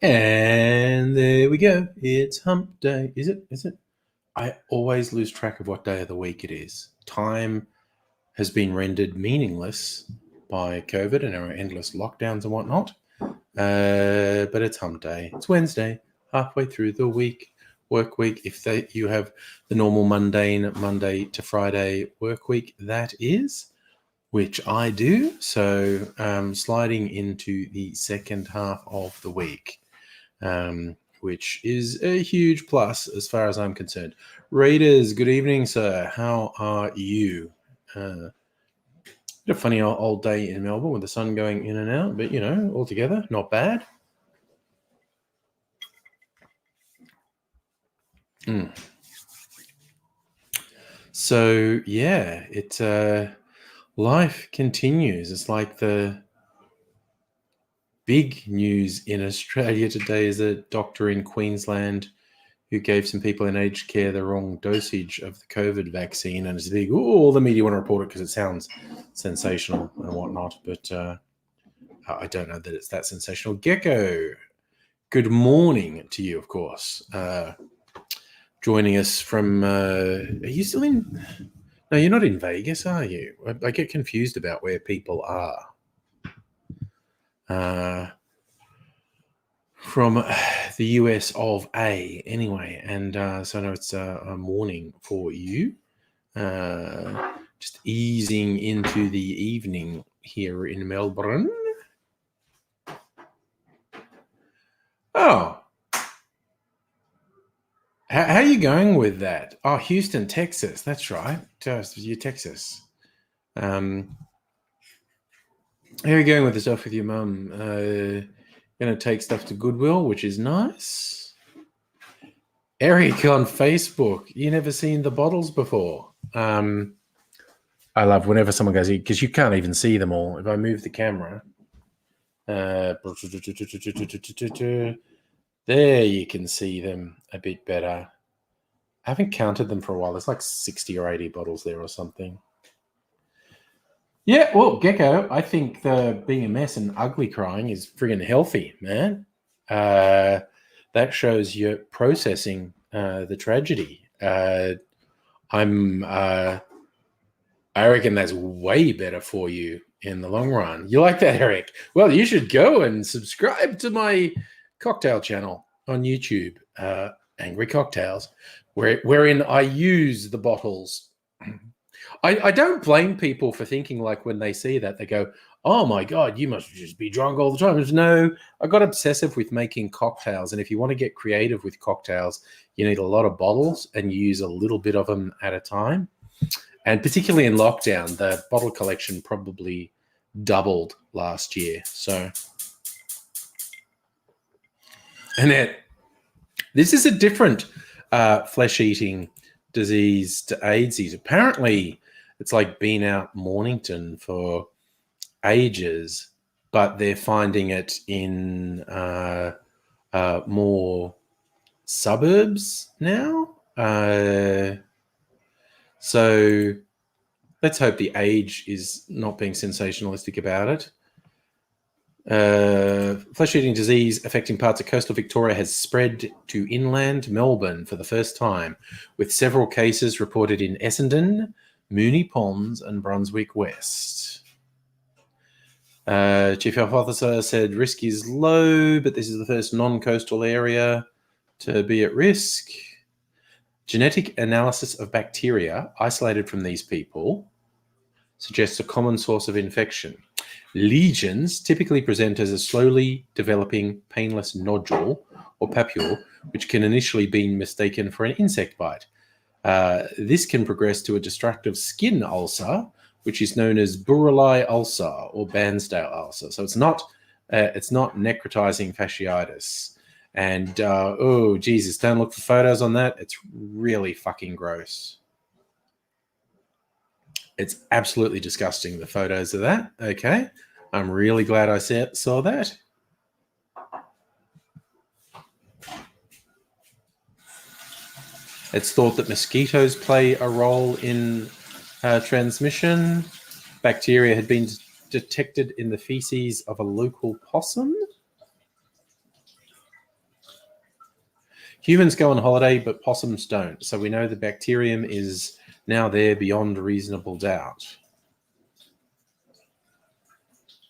And there we go. It's hump day. Is it? I always lose track of what day of the week it is. Time has been rendered meaningless by COVID and our endless lockdowns and whatnot. But it's hump day. It's Wednesday, halfway through the week, work week. If you have the normal mundane Monday to Friday work week, that is, which I do. So sliding into the second half of the week. Which is a huge plus as far as I'm concerned. Raiders, good evening, sir. How are you? A funny old day in Melbourne with the sun going in and out, but, altogether, not bad. So, yeah, life continues. It's like the big news in Australia today is a doctor in Queensland who gave some people in aged care the wrong dosage of the COVID vaccine. And it's a big, all the media want to report it because it sounds sensational and whatnot. But I don't know that it's that sensational. Gecko, good morning to you, of course. Joining us from, are you still in? No, you're not in Vegas, are you? I get confused about where people are. From the US of A anyway, and so I know it's a morning for you, just easing into the evening here in Melbourne. Oh, how are you going with that? Oh, Houston, Texas, that's right, you Texas. How are you going with the stuff with your mum? Going to take stuff to Goodwill, which is nice. Eric on Facebook, you never seen the bottles before. I love whenever someone goes, because you can't even see them all. If I move the camera, there you can see them a bit better. I haven't counted them for a while. There's like 60 or 80 bottles there or something. Yeah, well, Gecko, I think the being a mess and ugly crying is friggin' healthy, man. That shows you're processing the tragedy. I reckon that's way better for you in the long run. You like that, Eric? Well, you should go and subscribe to my cocktail channel on YouTube, Angry Cocktails, wherein I use the bottles. I don't blame people for thinking like when they see that, they go, oh my God, you must just be drunk all the time. No, I got obsessive with making cocktails. And if you want to get creative with cocktails, you need a lot of bottles and you use a little bit of them at a time. And particularly in lockdown, the bottle collection probably doubled last year. So, and this is a different flesh-eating disease to AIDzee. Apparently, it's like been out Mornington for ages, but they're finding it in more suburbs now. So let's hope the age is not being sensationalistic about it. Flesh-eating disease affecting parts of coastal Victoria has spread to inland Melbourne for the first time, with several cases reported in Essendon, Moonee Ponds and Brunswick West. Chief Health Officer said risk is low, but this is the first non-coastal area to be at risk. Genetic analysis of bacteria isolated from these people suggests a common source of infection. Lesions typically present as a slowly developing painless nodule or papule, which can initially be mistaken for an insect bite. This can progress to a destructive skin ulcer, which is known as Buruli ulcer or Bansdale ulcer. So it's not necrotizing fasciitis. And oh, Jesus, don't look for photos on that. It's really fucking gross. It's absolutely disgusting, the photos of that. Okay. I'm really glad I saw that. It's thought that mosquitoes play a role in transmission. Bacteria had been detected in the feces of a local possum. Humans go on holiday, but possums don't. So we know the bacterium is now there beyond reasonable doubt.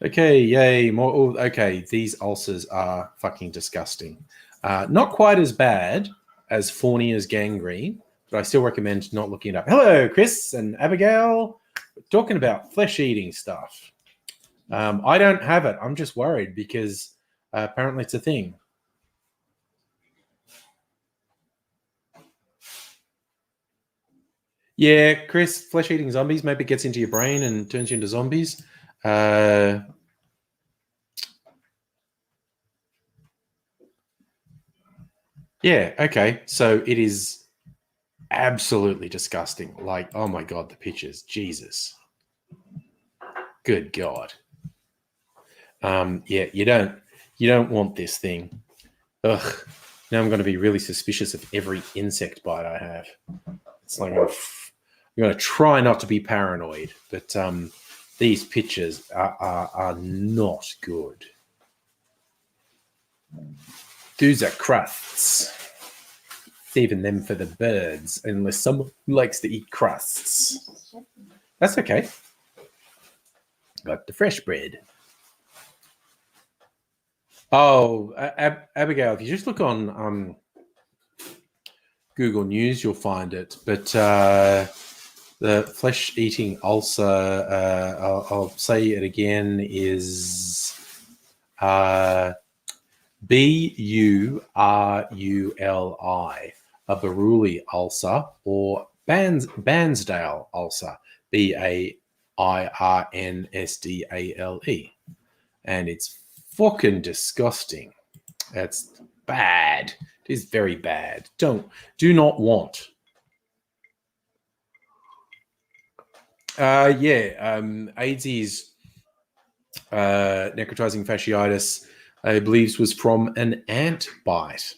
Okay, yay, more. Oh, okay, these ulcers are fucking disgusting. Not quite as bad as Fournier's gangrene, but I still recommend not looking it up. Hello, Chris and Abigail. We're talking about flesh-eating stuff. I don't have it. I'm just worried because apparently it's a thing. Yeah, Chris, flesh-eating zombies, maybe it gets into your brain and turns you into zombies. Yeah, okay. So it is absolutely disgusting. Like, oh my God, the pictures. Jesus. Good God. Yeah, you don't want this thing. Ugh. Now I'm going to be really suspicious of every insect bite I have. It's like I'm going to try not to be paranoid, but these pictures are not good. Those are crusts. Saving them for the birds, unless someone likes to eat crusts. That's okay. Got the fresh bread. Oh, Abigail, if you just look on Google News, you'll find it. But the flesh-eating ulcer, I'll say it again, is Buruli, a Buruli ulcer, or Bansdale ulcer, Bairnsdale, and it's fucking disgusting. That's bad. It is very bad. Do not want. AIDzee necrotizing fasciitis, I believe, was from an ant bite.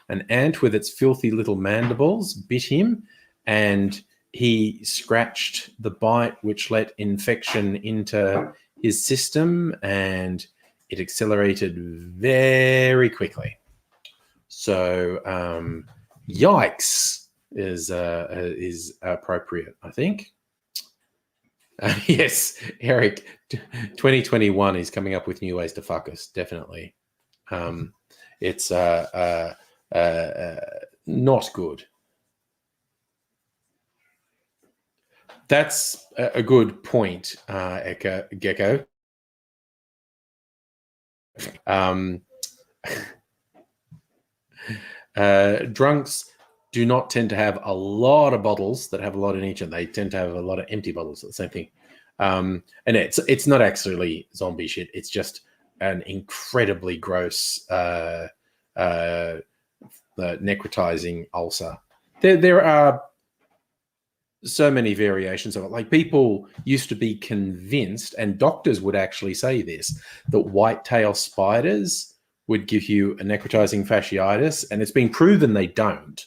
An ant with its filthy little mandibles bit him, and he scratched the bite, which let infection into his system, and it accelerated very quickly. So, yikes is appropriate, I think. Yes, Eric, 2021 is coming up with new ways to fuck us, definitely. It's not good. That's a good point, Gecko. Drunks do not tend to have a lot of bottles that have a lot in each, and they tend to have a lot of empty bottles. The same thing. And it's not actually zombie shit. It's just an incredibly gross necrotizing ulcer. There are so many variations of it. Like, people used to be convinced, and doctors would actually say this, that whitetail spiders would give you a necrotizing fasciitis, and it's been proven they don't.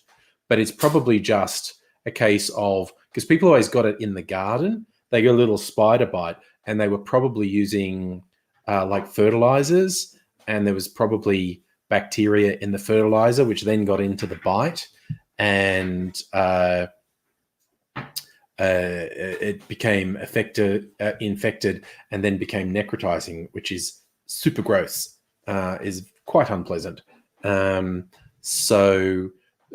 But it's probably just a case of, because people always got it in the garden, they got a little spider bite, and they were probably using like fertilizers, and there was probably bacteria in the fertilizer, which then got into the bite, and it became infected, and then became necrotizing, which is super gross, is quite unpleasant. So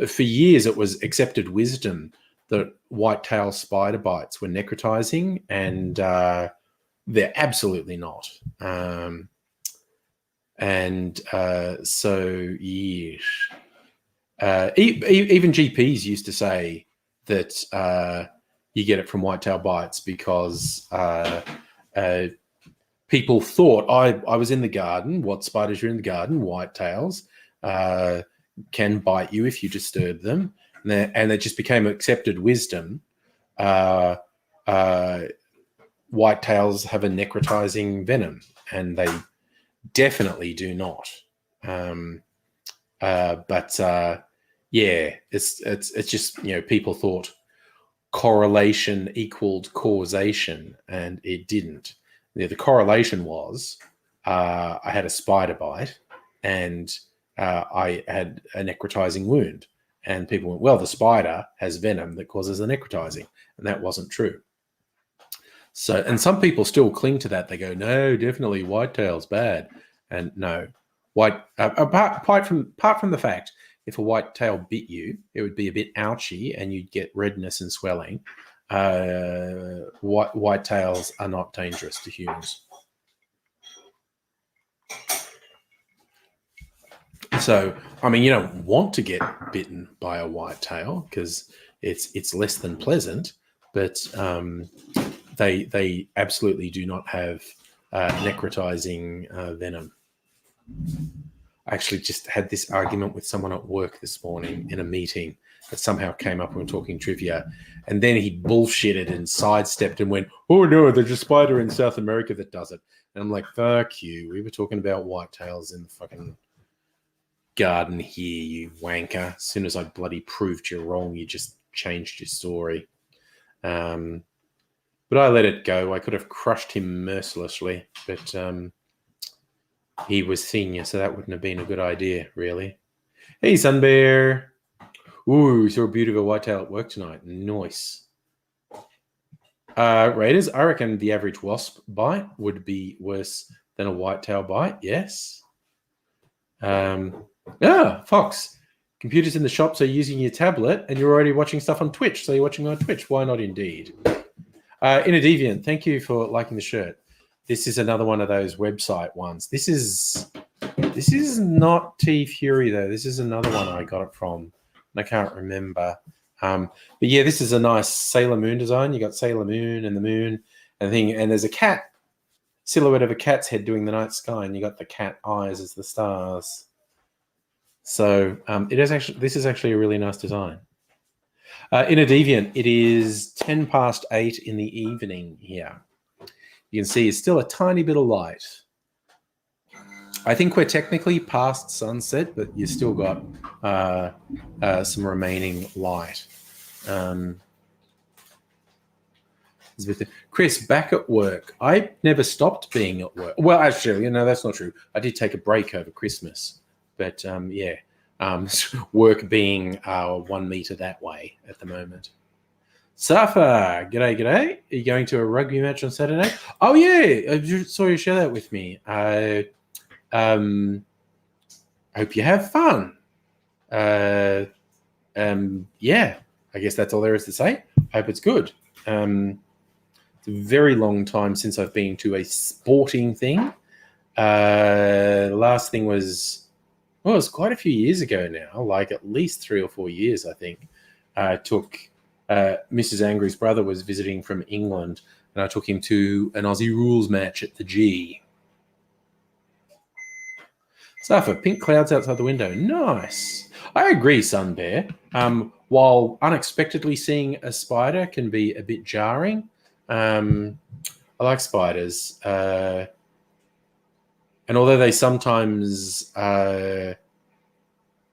for years, it was accepted wisdom that white-tail spider bites were necrotizing, and they're absolutely not. So, yes. Even GPs used to say that you get it from whitetail bites because people thought, I was in the garden. What spiders are in the garden? Whitetails. can bite you if you disturb them, and it just became accepted wisdom. Whitetails have a necrotizing venom, and they definitely do not. Yeah, it's just, people thought correlation equaled causation, and it didn't. The correlation was I had a spider bite, and I had a necrotizing wound, and people went, well, the spider has venom that causes the necrotizing, and that wasn't true. So, and some people still cling to that. They go, no, definitely whitetail's bad. And no, apart from the fact, if a whitetail bit you, it would be a bit ouchy and you'd get redness and swelling. Whitetails are not dangerous to humans. So, I mean, you don't want to get bitten by a whitetail because it's less than pleasant, but they absolutely do not have necrotizing venom. I actually just had this argument with someone at work this morning in a meeting that somehow came up when we were talking trivia, and then he bullshitted and sidestepped and went, oh no, there's a spider in South America that does it. And I'm like, fuck you. We were talking about whitetails in the fucking garden here, you wanker. As soon as I bloody proved you wrong, you just changed your story. But I let it go. I could have crushed him mercilessly, but he was senior, so that wouldn't have been a good idea, really. Hey, Sunbear. Ooh, saw a beautiful whitetail at work tonight. Nice. Raiders, I reckon the average wasp bite would be worse than a whitetail bite. Yes. Fox. Computers in the shop, so you're using your tablet, and you're already watching stuff on Twitch, so you're watching on Twitch. Why not, indeed? Inner Deviant, thank you for liking the shirt. This is another one of those website ones. This is not T Fury, though. This is another one I got it from, and I can't remember. But yeah, this is a nice Sailor Moon design. You got Sailor Moon and the moon and thing, and there's a cat silhouette of a cat's head doing the night sky, and you got the cat eyes as the stars. So this is actually a really nice design. Inner Deviant, it is 10 past 8 in the evening here. You can see it's still a tiny bit of light. I think we're technically past sunset, but you still got some remaining light. Chris, back at work. I never stopped being at work. Well, actually, that's not true. I did take a break over Christmas, but work being 1 meter that way at the moment. Safa, g'day. Are you going to a rugby match on Saturday? Oh yeah, I saw you share that with me. I hope you have fun. Yeah, I guess that's all there is to say. I hope it's good. It's a very long time since I've been to a sporting thing. Last thing was, it was quite a few years ago now, like at least 3 or 4 years, I think. I took Mrs. Angry's brother was visiting from England, and I took him to an Aussie rules match at the G. Safa, pink clouds outside the window. Nice. I agree, Sunbear. While unexpectedly seeing a spider can be a bit jarring, I like spiders. And although they sometimes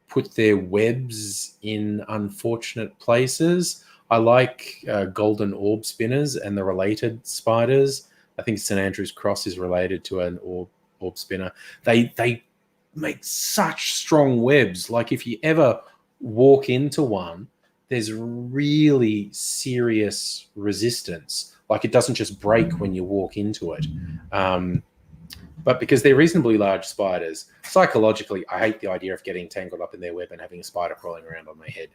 put their webs in unfortunate places, I like golden orb spinners and the related spiders. I think St. Andrew's Cross is related to an orb spinner. They make such strong webs. Like if you ever walk into one, there's really serious resistance. Like it doesn't just break when you walk into it. But because they're reasonably large spiders, psychologically, I hate the idea of getting tangled up in their web and having a spider crawling around on my head.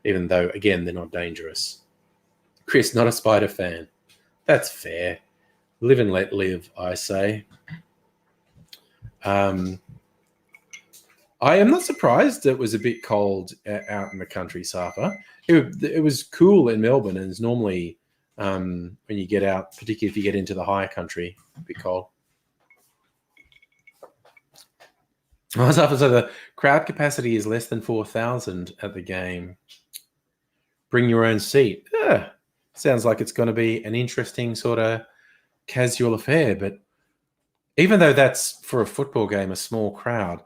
Even though, again, they're not dangerous. Chris, not a spider fan. That's fair. Live and let live, I say. I am not surprised it was a bit cold out in the country, Safa. It was cool in Melbourne, and it's normally when you get out, particularly if you get into the higher country, a bit cold. So the crowd capacity is less than 4,000 at the game. Bring your own seat. Sounds like it's going to be an interesting sort of casual affair. But even though that's for a football game, a small crowd,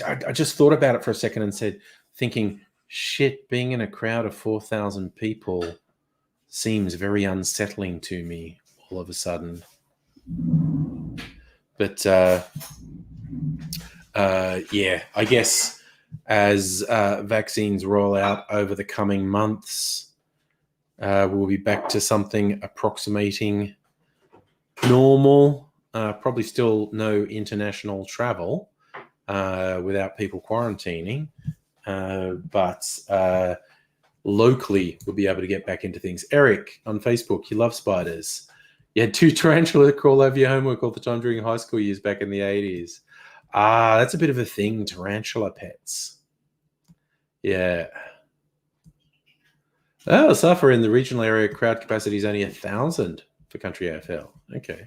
I just thought about it for a second and thinking, shit, being in a crowd of 4,000 people seems very unsettling to me all of a sudden. But yeah, I guess as vaccines roll out over the coming months, we'll be back to something approximating normal. Probably still no international travel without people quarantining, but locally we'll be able to get back into things. Eric on Facebook, you love spiders. You had 2 tarantulas crawl over your homework all the time during high school years back in the 80s. That's a bit of a thing, tarantula pets. Yeah. Oh, suffer in the regional area, crowd capacity is only 1,000 for country AFL. Okay.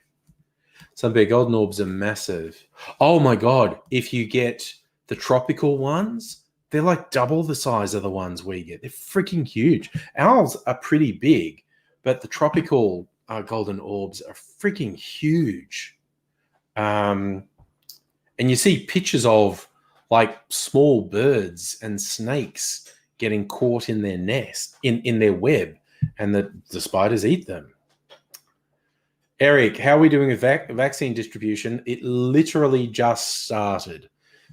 Some big golden orbs are massive. Oh my God. If you get the tropical ones, they're like double the size of the ones we get. They're freaking huge. Owls are pretty big, but the tropical golden orbs are freaking huge. And you see pictures of like small birds and snakes getting caught in their nest, in their web, and the spiders eat them. Eric, how are we doing with vaccine distribution? It literally just started.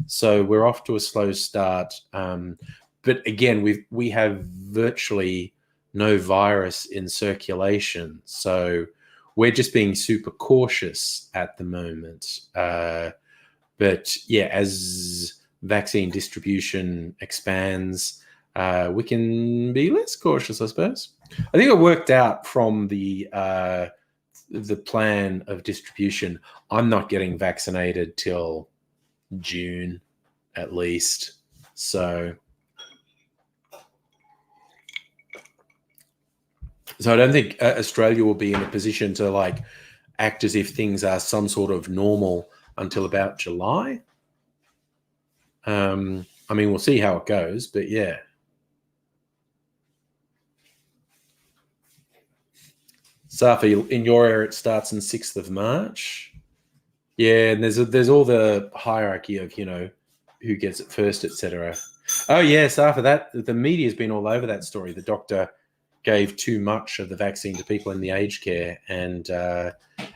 So we're off to a slow start. But again, we have virtually no virus in circulation. So we're just being super cautious at the moment. But yeah, as vaccine distribution expands, we can be less cautious, I suppose. I think it worked out from the plan of distribution. I'm not getting vaccinated till June, at least. So I don't think Australia will be in a position to like act as if things are some sort of normal until about July. I mean, we'll see how it goes, but yeah. Safi, in your area, it starts on 6th of March. Yeah, and there's all the hierarchy of, who gets it first, etc. Oh, yeah, Safi, that the media's been all over that story. The doctor gave too much of the vaccine to people in the aged care and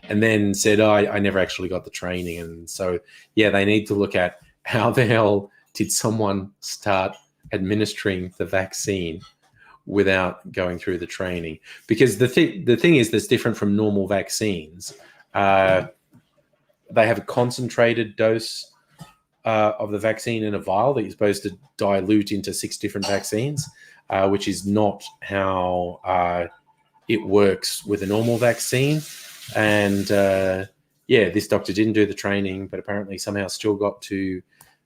then said, I never actually got the training. And so, yeah, they need to look at how the hell did someone start administering the vaccine without going through the training? Because the thing is that's different from normal vaccines. They have a concentrated dose of the vaccine in a vial that you're supposed to dilute into 6 different vaccines, which is not how it works with a normal vaccine. And yeah, this doctor didn't do the training, but apparently somehow still got to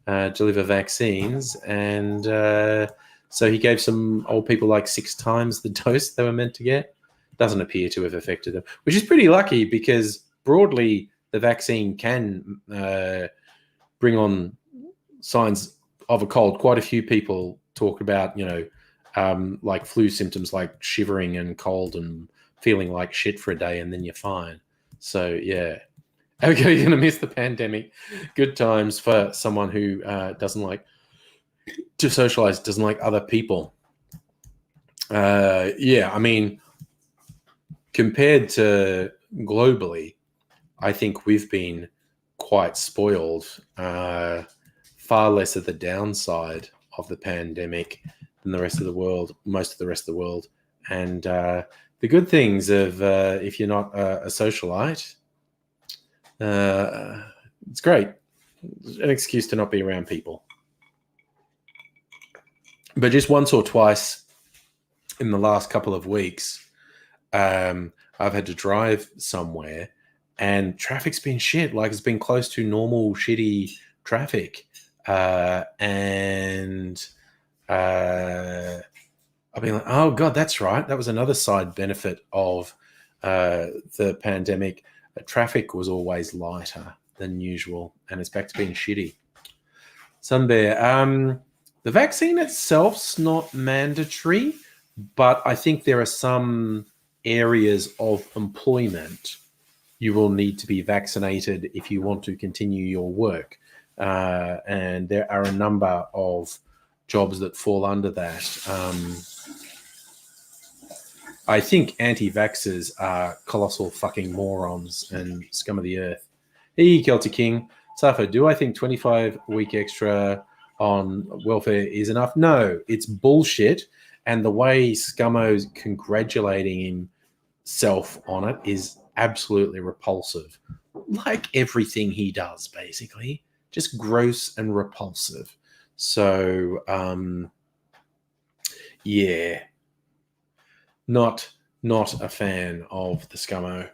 deliver vaccines. And so he gave some old people like 6 times the dose they were meant to get. Doesn't appear to have affected them, which is pretty lucky because broadly the vaccine can bring on signs of a cold. Quite a few people talk about, like flu symptoms like shivering and cold and feeling like shit for a day, and then you're fine. So, yeah. Okay, you're going to miss the pandemic. Good times for someone who doesn't like to socialize, doesn't like other people. Yeah, I mean, compared to globally, I think we've been quite spoiled. Far less of the downside of the pandemic than the rest of the world, most of the rest of the world. And the good things of if you're not a socialite, it's great. An excuse to not be around people. But just once or twice in the last couple of weeks, I've had to drive somewhere and traffic's been shit. Like, it's been close to normal shitty traffic. And I've been like, oh God, that's right. That was another side benefit of the pandemic. Traffic was always lighter than usual, and it's back to being shitty. Sunbear. The vaccine itself's not mandatory, but I think there are some areas of employment you will need to be vaccinated if you want to continue your work. And there are a number of jobs that fall under that. I think anti-vaxxers are colossal fucking morons and scum of the earth. Hey, Celtic King. Safa, do I think 25-week extra on welfare is enough? No, it's bullshit. And the way Scummo's congratulating himself on it is absolutely repulsive. Like everything he does, basically. Just gross and repulsive. So, yeah. Not a fan of the Scummo.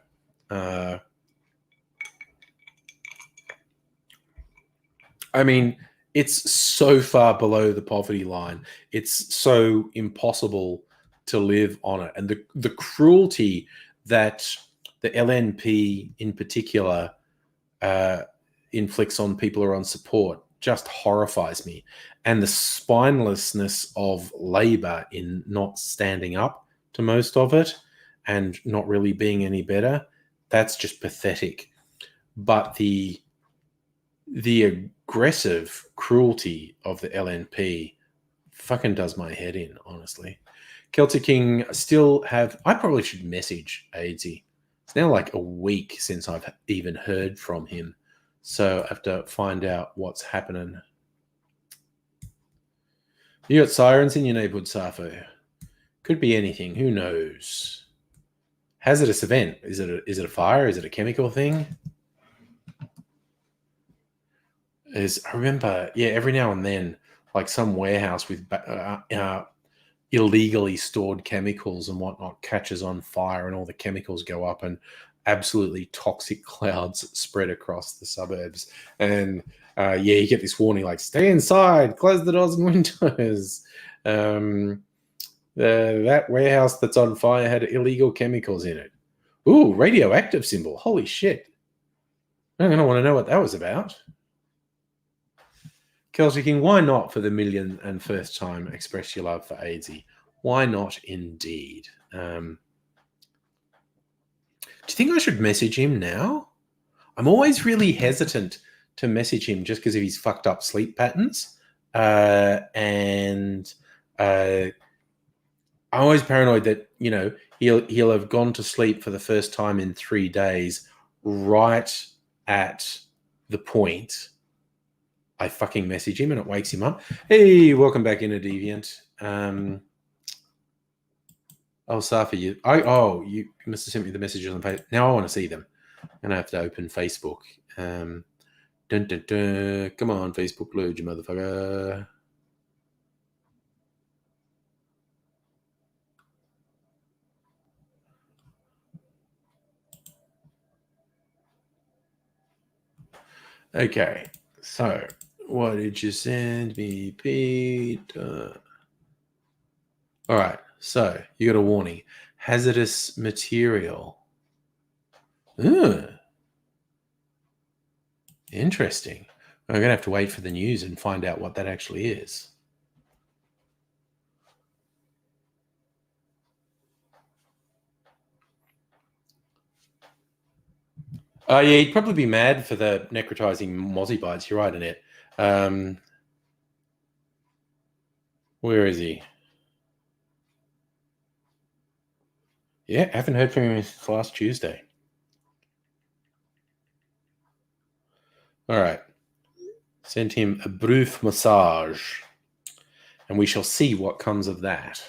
I mean, it's so far below the poverty line. It's so impossible to live on it. And the cruelty that the LNP in particular inflicts on people who are on support just horrifies me. And the spinelessness of Labor in not standing up to most of it and not really being any better, that's just pathetic. But the aggressive cruelty of the LNP fucking does my head in, honestly. Celtic King still have... I probably should message AIDzee. It's now like a week since I've even heard from him. So I have to find out what's happening. You got sirens in your neighborhood, Safo? Could be anything. Who knows? Hazardous event. Is it a fire? Is it a chemical thing? I remember, yeah, every now and then, like some warehouse with illegally stored chemicals and whatnot catches on fire and all the chemicals go up and absolutely toxic clouds spread across the suburbs. And yeah, you get this warning like, stay inside, close the doors and windows. That warehouse that's on fire had illegal chemicals in it. Ooh, radioactive symbol. Holy shit. I'm going to want to know what that was about. Celtic King, why not for the 1,000,001st time express your love for AIDzee? Why not indeed? Do you think I should message him now? I'm always really hesitant to message him just because of his fucked up sleep patterns. And I'm always paranoid that, you know, he'll have gone to sleep for the first time in 3 days right at the point I fucking message him and it wakes him up. Hey, welcome back into Deviant. Oh, Safa, you must have sent me the messages on Facebook. Now I want to see them. And I have to open Facebook. Dun, dun, dun. Come on, Facebook, load you motherfucker. Okay, so what did you send me, Pete? All right, so you got a warning. Hazardous material. Interesting. I'm going to have to wait for the news and find out what that actually is. Yeah, he'd probably be mad for the necrotizing mozzie bites. You're right, Annette. Where is he? Yeah, haven't heard from him since last Tuesday. All right. Send him a brief massage, and we shall see what comes of that.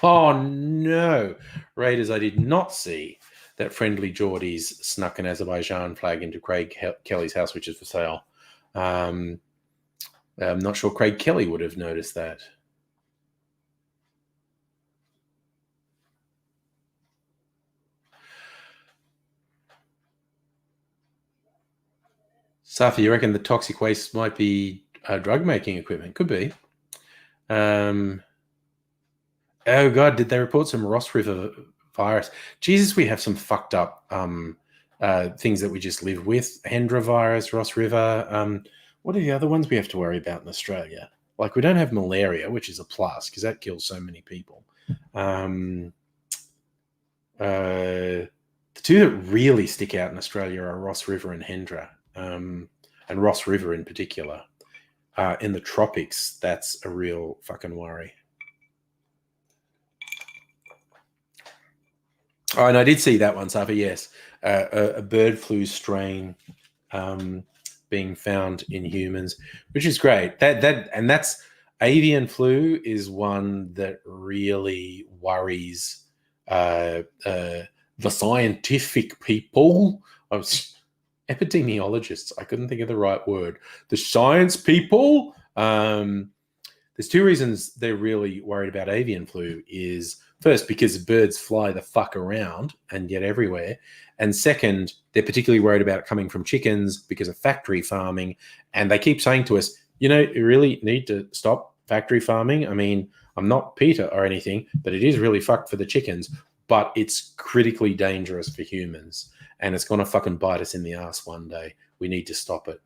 Oh, no. Raiders, I did not see that Friendly Geordies snuck an Azerbaijan flag into Craig Kelly's house, which is for sale. I'm not sure Craig Kelly would have noticed that. Safi, you reckon the toxic waste might be drug-making equipment? Could be. Oh, God, did they report some Ross River virus? Jesus, we have some fucked up things that we just live with. Hendra virus, Ross River. What are the other ones we have to worry about in Australia? Like, we don't have malaria, which is a plus because that kills so many people. The two that really stick out in Australia are Ross River and Hendra, and Ross River in particular. In the tropics, that's a real fucking worry. Oh, and I did see that one, Safa. Yes, a bird flu strain being found in humans, which is great. That's avian flu is one that really worries the scientific people. I was epidemiologists. I couldn't think of the right word. The science people. There's two reasons they're really worried about avian flu. Is first, because birds fly the fuck around and get everywhere. And second, they're particularly worried about it coming from chickens because of factory farming. And they keep saying to us, you really need to stop factory farming. I mean, I'm not PETA or anything, but it is really fucked for the chickens. But it's critically dangerous for humans. And it's going to fucking bite us in the ass one day. We need to stop it.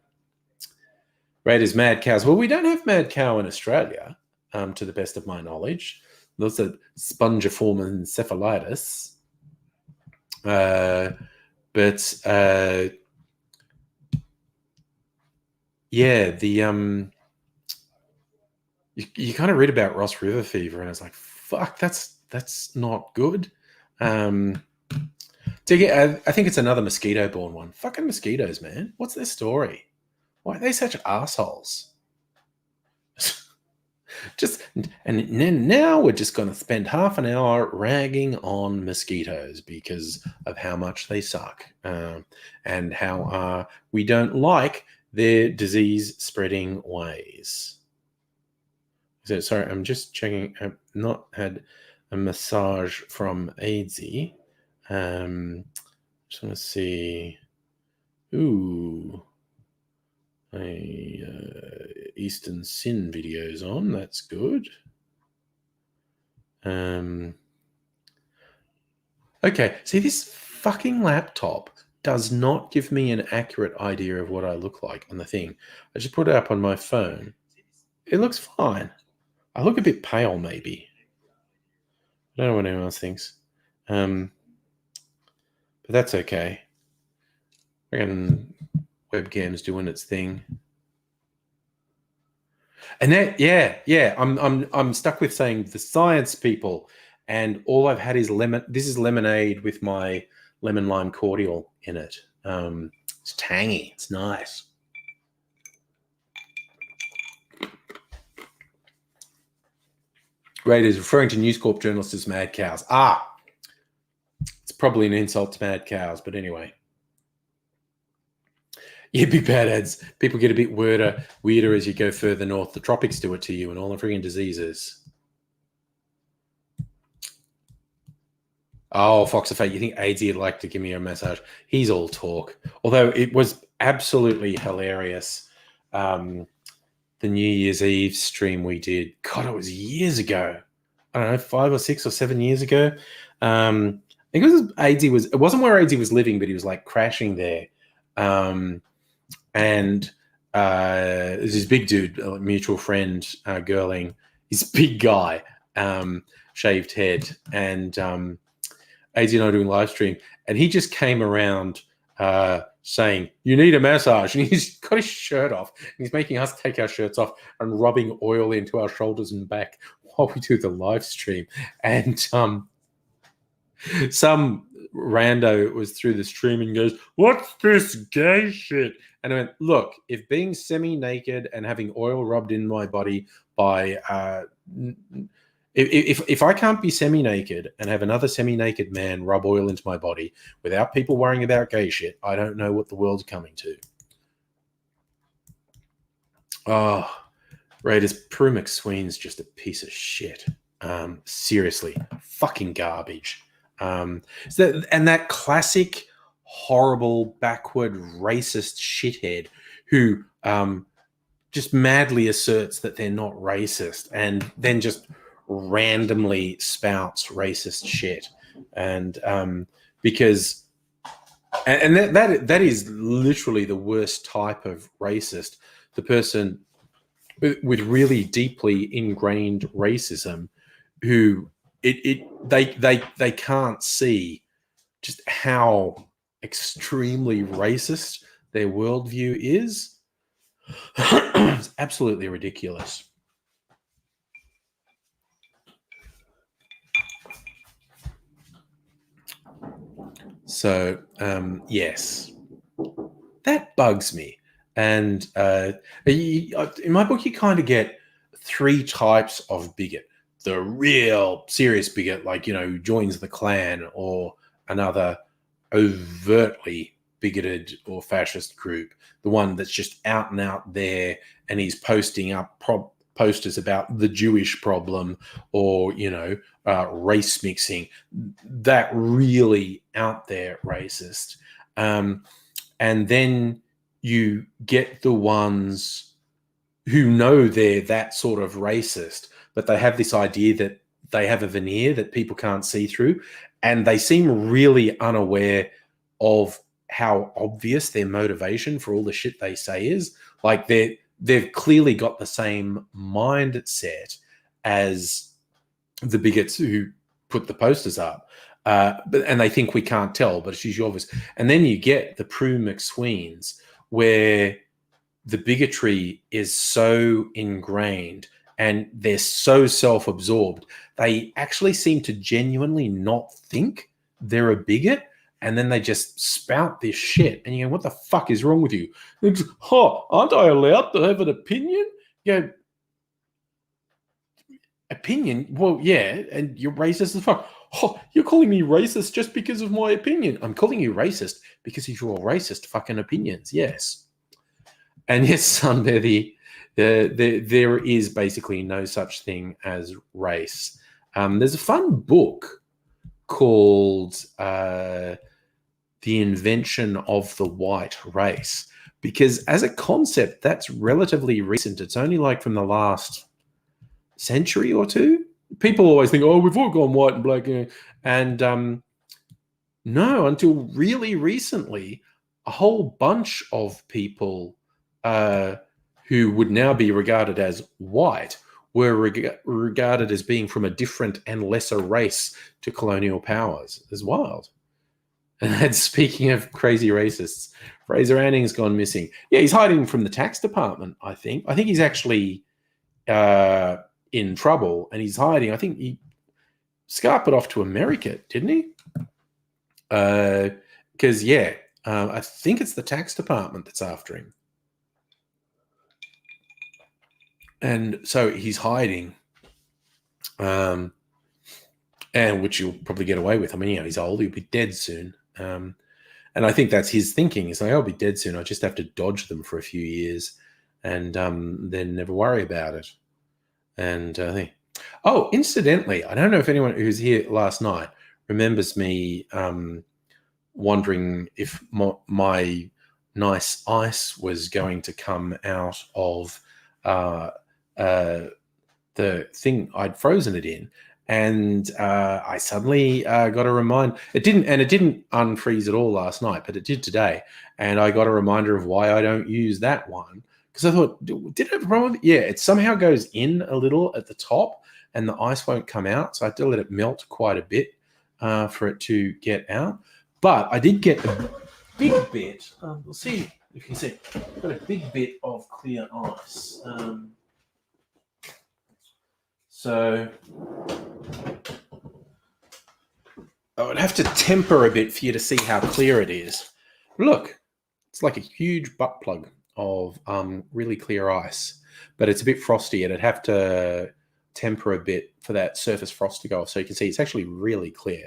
Raiders, mad cows. Well, we don't have mad cow in Australia, to the best of my knowledge. Those are spongiform encephalitis. You kind of read about Ross River fever, and it's like, fuck, that's not good. I think it's another mosquito-borne one. Fucking mosquitoes, man. What's their story? Why are they such assholes? Now we're just going to spend half an hour ragging on mosquitoes because of how much they suck, and how we don't like their disease-spreading ways. So, sorry, I'm just checking. I've not had a massage from AIDzee. Just want to see. Ooh. Eastern Sin videos on. That's good. Okay, see, this fucking laptop does not give me an accurate idea of what I look like on the thing. I just put it up on my phone. It looks fine. I look a bit pale, maybe. I don't know what anyone else thinks. But that's okay. Webcam's doing its thing. And that, yeah, I'm stuck with saying the science people, and all I've had is lemon. This is lemonade with my lemon lime cordial in it. It's tangy. It's nice. Raiders referring to News Corp journalists as mad cows. It's probably an insult to mad cows, but anyway. Yeah, big bad ads. People get a bit weirder as you go further north. The tropics do it to you and all the freaking diseases. Oh, Fox of Fate, you think AIDzee would like to give me a massage? He's all talk. Although it was absolutely hilarious. The New Year's Eve stream we did. God, it was years ago. I don't know, 5 or 6 or 7 years ago. I think it was it wasn't where AIDzee was living, but he was like crashing there. And there's this big dude, a mutual friend, Girling. He's a big guy, shaved head, and AIDzee and I doing live stream, and he just came around saying, "You need a massage," and he's got his shirt off, and he's making us take our shirts off and rubbing oil into our shoulders and back while we do the live stream. And some rando was through the stream and goes, "What's this gay shit?" And I went, "Look, if being semi-naked and having oil rubbed in my body by if I can't be semi-naked and have another semi-naked man rub oil into my body without people worrying about gay shit, I don't know what the world's coming to." Oh, Raiders, Prue McSween's just a piece of shit. Seriously, fucking garbage. And that classic horrible, backward, racist shithead who just madly asserts that they're not racist and then just randomly spouts racist shit. And because And that is literally the worst type of racist. The person with really deeply ingrained racism, who they can't see just how extremely racist their worldview is. It's absolutely ridiculous. So, yes, that bugs me. And in my book, you kind of get three types of bigot. The real serious bigot, like, who joins the Klan, or another overtly bigoted or fascist group, the one that's just out and out there, and he's posting up posters about the Jewish problem, or race mixing, that really out there racist. And then you get the ones who know they're that sort of racist, but they have this idea that they have a veneer that people can't see through, and they seem really unaware of how obvious their motivation for all the shit they say is. Like, they've clearly got the same mindset as the bigots who put the posters up, and they think we can't tell, but it's usually obvious. And then you get the Prue McSweens, where the bigotry is so ingrained and they're so self-absorbed, they actually seem to genuinely not think they're a bigot, and then they just spout this shit, and you go, what the fuck is wrong with you? It's, aren't I allowed to have an opinion? You go, opinion? Well, yeah, and you're racist as fuck. You're calling me racist just because of my opinion. I'm calling you racist because of your racist fucking opinions, yes. And yes, Sunday, there is basically no such thing as race. There's a fun book called The Invention of the White Race, because as a concept, that's relatively recent. It's only like from the last century or two. People always think, we've all gone white and black. And no, until really recently, a whole bunch of people who would now be regarded as white were regarded as being from a different and lesser race to colonial powers. It's wild. And speaking of crazy racists, Fraser Anning's gone missing. Yeah, he's hiding from the tax department, I think. I think he's actually in trouble, and he's hiding. I think he scarpered off to America, didn't he? Because, I think it's the tax department that's after him. And so he's hiding, and which you'll probably get away with. I mean, he's old. He'll be dead soon. And I think that's his thinking. He's like, I'll be dead soon. I just have to dodge them for a few years and then never worry about it. And incidentally, I don't know if anyone who was here last night remembers me wondering if my nice ice was going to come out of the thing I'd frozen it in. And I suddenly got a reminder. It didn't unfreeze at all last night, but it did today. And I got a reminder of why I don't use that one. Because I thought, did it have a problem? Yeah, it somehow goes in a little at the top and the ice won't come out. So I have to let it melt quite a bit for it to get out. But I did get a big bit. We'll see if you can see. I've got a big bit of clear ice. So I would have to temper a bit for you to see how clear it is. Look, it's like a huge butt plug of really clear ice, but it's a bit frosty, and I'd have to temper a bit for that surface frost to go off, so you can see it's actually really clear.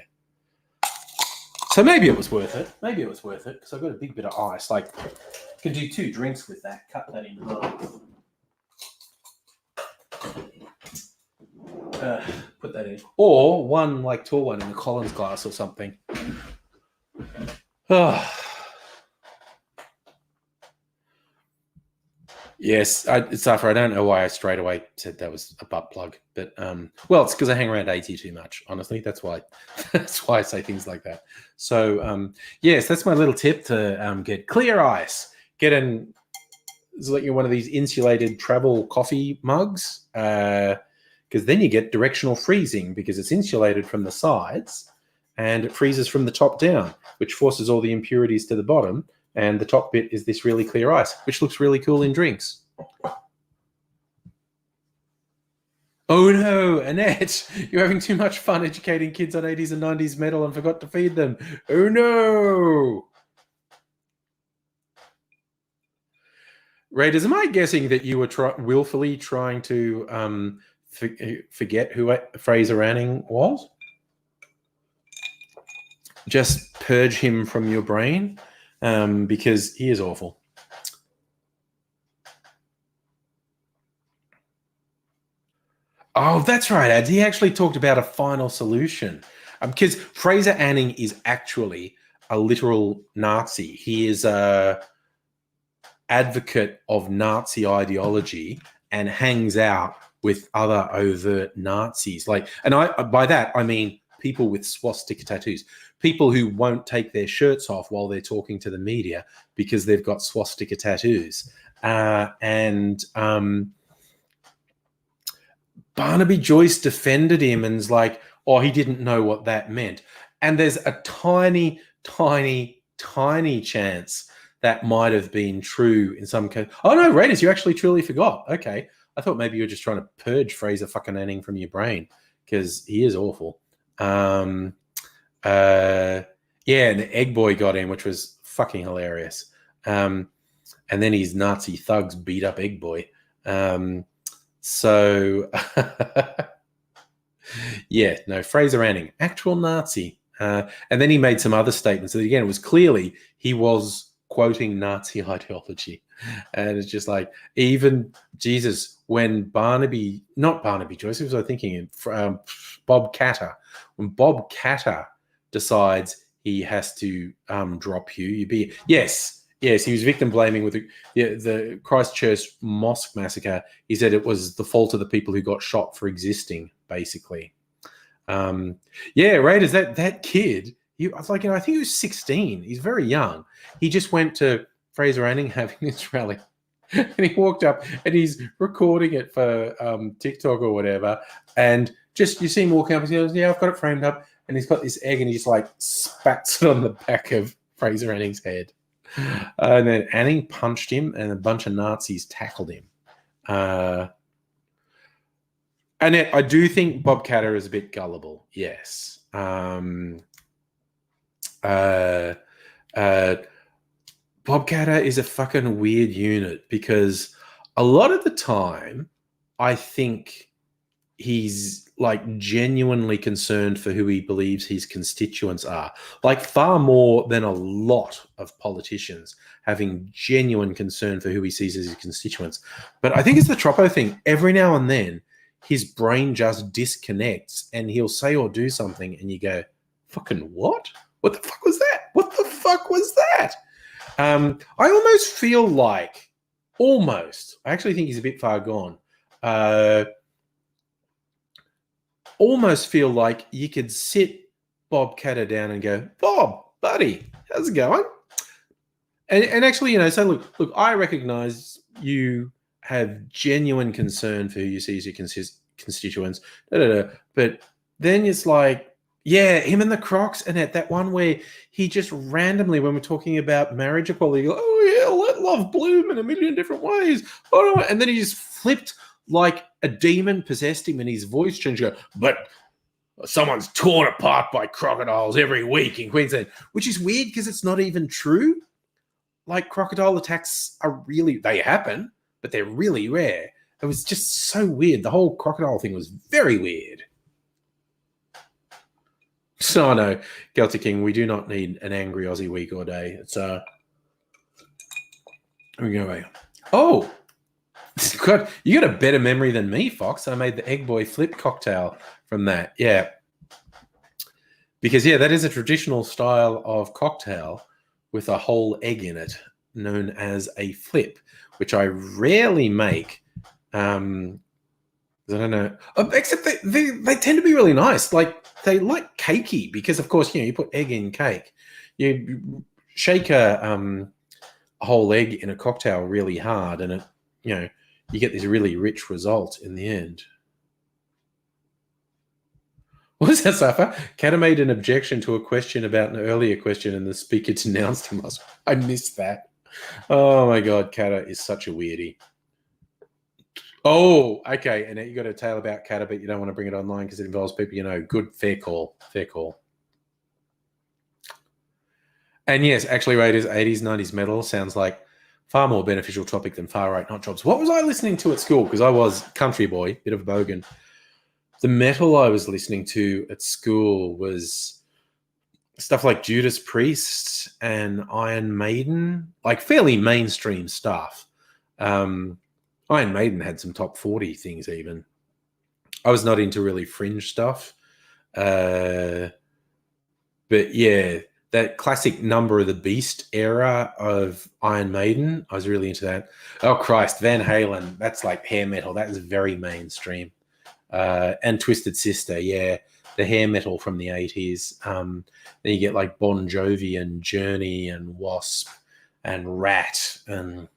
So maybe it was worth it. Maybe it was worth it, because I've got a big bit of ice. Like, I can do 2 drinks with that. Cut that in half. Put that in. Or one, like, tall one in the Collins glass or something. Yes, Suffer. I don't know why I straight away said that was a butt plug, but well, it's because I hang around AIDzee too much. Honestly, that's why. That's why I say things like that. So yes, that's my little tip to get clear ice. Get in, it's like one of these insulated travel coffee mugs, because then you get directional freezing because it's insulated from the sides and it freezes from the top down, which forces all the impurities to the bottom. And the top bit is this really clear ice, which looks really cool in drinks. Oh no, Annette, you're having too much fun educating kids on 80s and 90s metal and forgot to feed them. Oh no. Raiders, am I guessing that you were willfully trying to forget who Fraser Anning was? Just purge him from your brain, because he is awful. Oh, that's right, Ads. He actually talked about a final solution, because Fraser Anning is actually a literal Nazi. He is a advocate of Nazi ideology and hangs out with other overt Nazis. By that I mean people with swastika tattoos, people who won't take their shirts off while they're talking to the media because they've got swastika tattoos. Barnaby Joyce defended him and was like, oh, he didn't know what that meant. And there's a tiny, tiny, tiny chance that might have been true in some case. Oh, no, Raiders, you actually truly forgot. Okay. I thought maybe you were just trying to purge Fraser fucking Anning from your brain because he is awful. Yeah, and the Egg Boy got in, which was fucking hilarious. And then his Nazi thugs beat up Egg Boy. So, yeah, no, Fraser Anning, actual Nazi. And then he made some other statements. So again, it was clearly he was quoting Nazi ideology. And it's just like, even Jesus, when not Barnaby Joyce, who was I thinking? Bob Catter. When Bob Catter decides he has to drop you, yes, he was victim blaming with the Christchurch mosque massacre. He said it was the fault of the people who got shot for existing, basically. Yeah, Raiders, that kid, I was like, I think he was 16. He's very young. He just went to Fraser Anning having this rally. And he walked up and he's recording it for TikTok or whatever. And just you see him walking up and he goes, yeah, I've got it framed up. And he's got this egg and he just like spats it on the back of Fraser Anning's head. And then Anning punched him and a bunch of Nazis tackled him. And I do think Bob Catter is a bit gullible. Yes. Bob Catter is a fucking weird unit because a lot of the time I think he's like genuinely concerned for who he believes his constituents are, like far more than a lot of politicians having genuine concern for who he sees as his constituents. But I think it's the Troppo thing. Every now and then his brain just disconnects and he'll say or do something and you go, fucking what? What the fuck was that? What the fuck was that? I almost feel like, I actually think he's a bit far gone. Almost feel like you could sit Bob Catter down and go, Bob, buddy, how's it going? And actually, say, look, I recognize you have genuine concern for who you see as your constituents, but then it's like, yeah, him and the Crocs, and at that one where he just randomly, when we're talking about marriage equality, goes, oh yeah, let love bloom in a million different ways. Oh, and then he just flipped like a demon possessed him and his voice changed. But someone's torn apart by crocodiles every week in Queensland, which is weird because it's not even true. Like crocodile attacks they happen, but they're really rare. It was just so weird. The whole crocodile thing was very weird. So no, Celtic King, we do not need an angry Aussie week or day. It's we go away. Oh, God, you got a better memory than me, Fox. I made the Egg Boy flip cocktail from that. Yeah. Because, yeah, that is a traditional style of cocktail with a whole egg in it. known as a flip, which I rarely make. I don't know, except they tend to be really nice. Like they like cakey because, of course, you put egg in cake. You shake a whole egg in a cocktail really hard, and you get this really rich result in the end. What was that, Safa? Kata made an objection to a question about an earlier question, and the speaker denounced him. I missed that. Oh my god, Kata is such a weirdie. Oh, okay. And you got a tale about Kata, but you don't want to bring it online because it involves people Good, fair call. Fair call. And yes, actually, Raiders, 80s, 90s metal sounds like far more beneficial topic than far-right nut jobs. What was I listening to at school? Because I was country boy, bit of a bogan. The metal I was listening to at school was stuff like Judas Priest and Iron Maiden, like fairly mainstream stuff. Iron Maiden had some top 40 things even. I was not into really fringe stuff. But yeah, that classic Number of the Beast era of Iron Maiden, I was really into that. Oh, Christ, Van Halen, that's like hair metal. That is very mainstream. And Twisted Sister, yeah, the hair metal from the 80s. Then you get like Bon Jovi and Journey and Wasp and Rat. And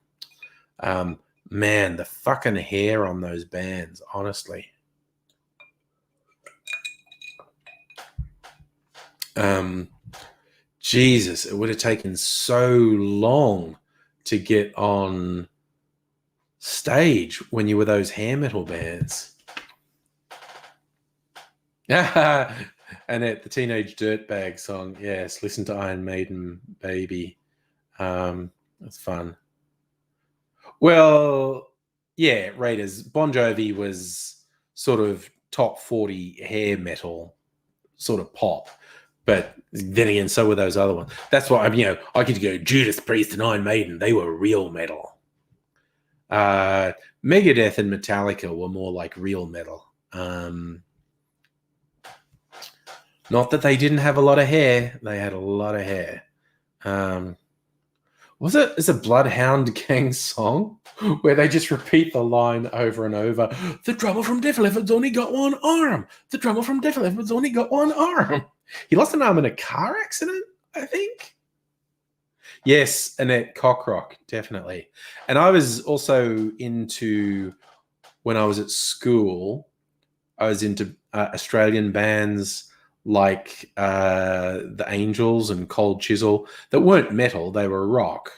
man, the fucking hair on those bands, honestly. Jesus, it would have taken so long to get on stage when you were those hair metal bands. And the Teenage Dirtbag song, yes, listen to Iron Maiden, baby. That's fun. Well, yeah, Raiders. Bon Jovi was sort of top 40 hair metal, sort of pop. But then again, so were those other ones. That's why I could go Judas Priest and Iron Maiden. They were real metal. Megadeth and Metallica were more like real metal. Not that they didn't have a lot of hair. They had a lot of hair. It's a Bloodhound Gang song where they just repeat the line over and over. The drummer from Def Leppard's only got one arm. The drummer from Def Leppard's only got one arm. He lost an arm in a car accident, I think. Yes, Annette Cockrock, definitely. And I was also into, when I was at school, I was into Australian bands like the Angels and Cold Chisel that weren't metal, they were rock,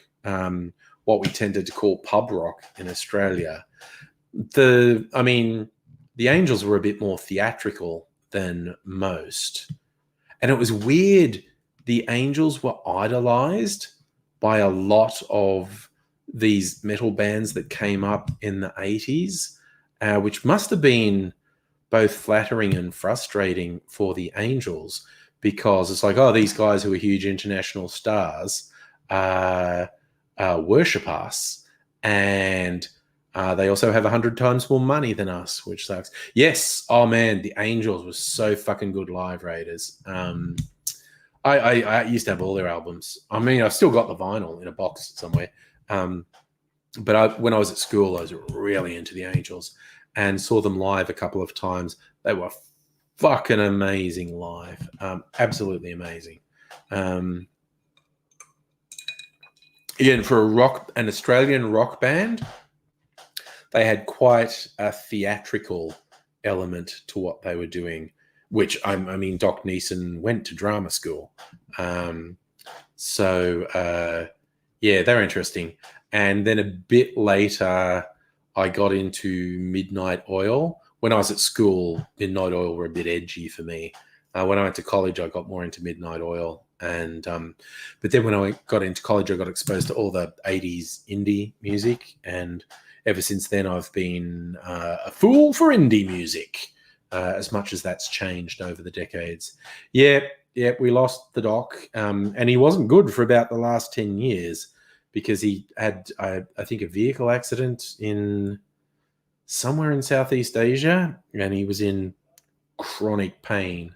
what we tended to call pub rock in Australia. The Angels were a bit more theatrical than most. And it was weird. The Angels were idolized by a lot of these metal bands that came up in the 80s, which must have been both flattering and frustrating for the Angels, because it's like, oh, these guys who are huge international stars worship us, and they also have 100 times more money than us, which sucks. Yes, oh man, the Angels was so fucking good live, Raiders. I used to have all their albums. I mean, I've still got the vinyl in a box somewhere. But when I was at school, I was really into the Angels and saw them live a couple of times. They were fucking amazing live. Absolutely amazing. Again, for an Australian rock band, they had quite a theatrical element to what they were doing, which Doc Neeson went to drama school. Yeah, they're interesting. And then a bit later, I got into Midnight Oil. When I was at school, Midnight Oil were a bit edgy for me. When I went to college, I got more into Midnight Oil. And but then when I got into college, I got exposed to all the 80s indie music. And ever since then, I've been a fool for indie music, as much as that's changed over the decades. Yeah, we lost the Doc. And he wasn't good for about the last 10 years. Because he had, I think, a vehicle accident in somewhere in Southeast Asia, and he was in chronic pain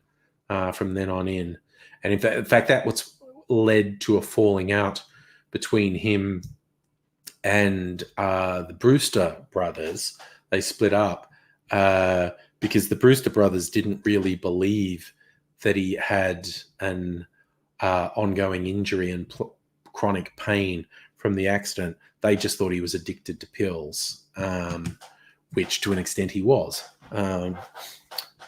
from then on in. And in fact, that what's led to a falling out between him and the Brewster brothers. They split up because the Brewster brothers didn't really believe that he had an ongoing injury and chronic pain from the accident. They just thought he was addicted to pills, which to an extent he was.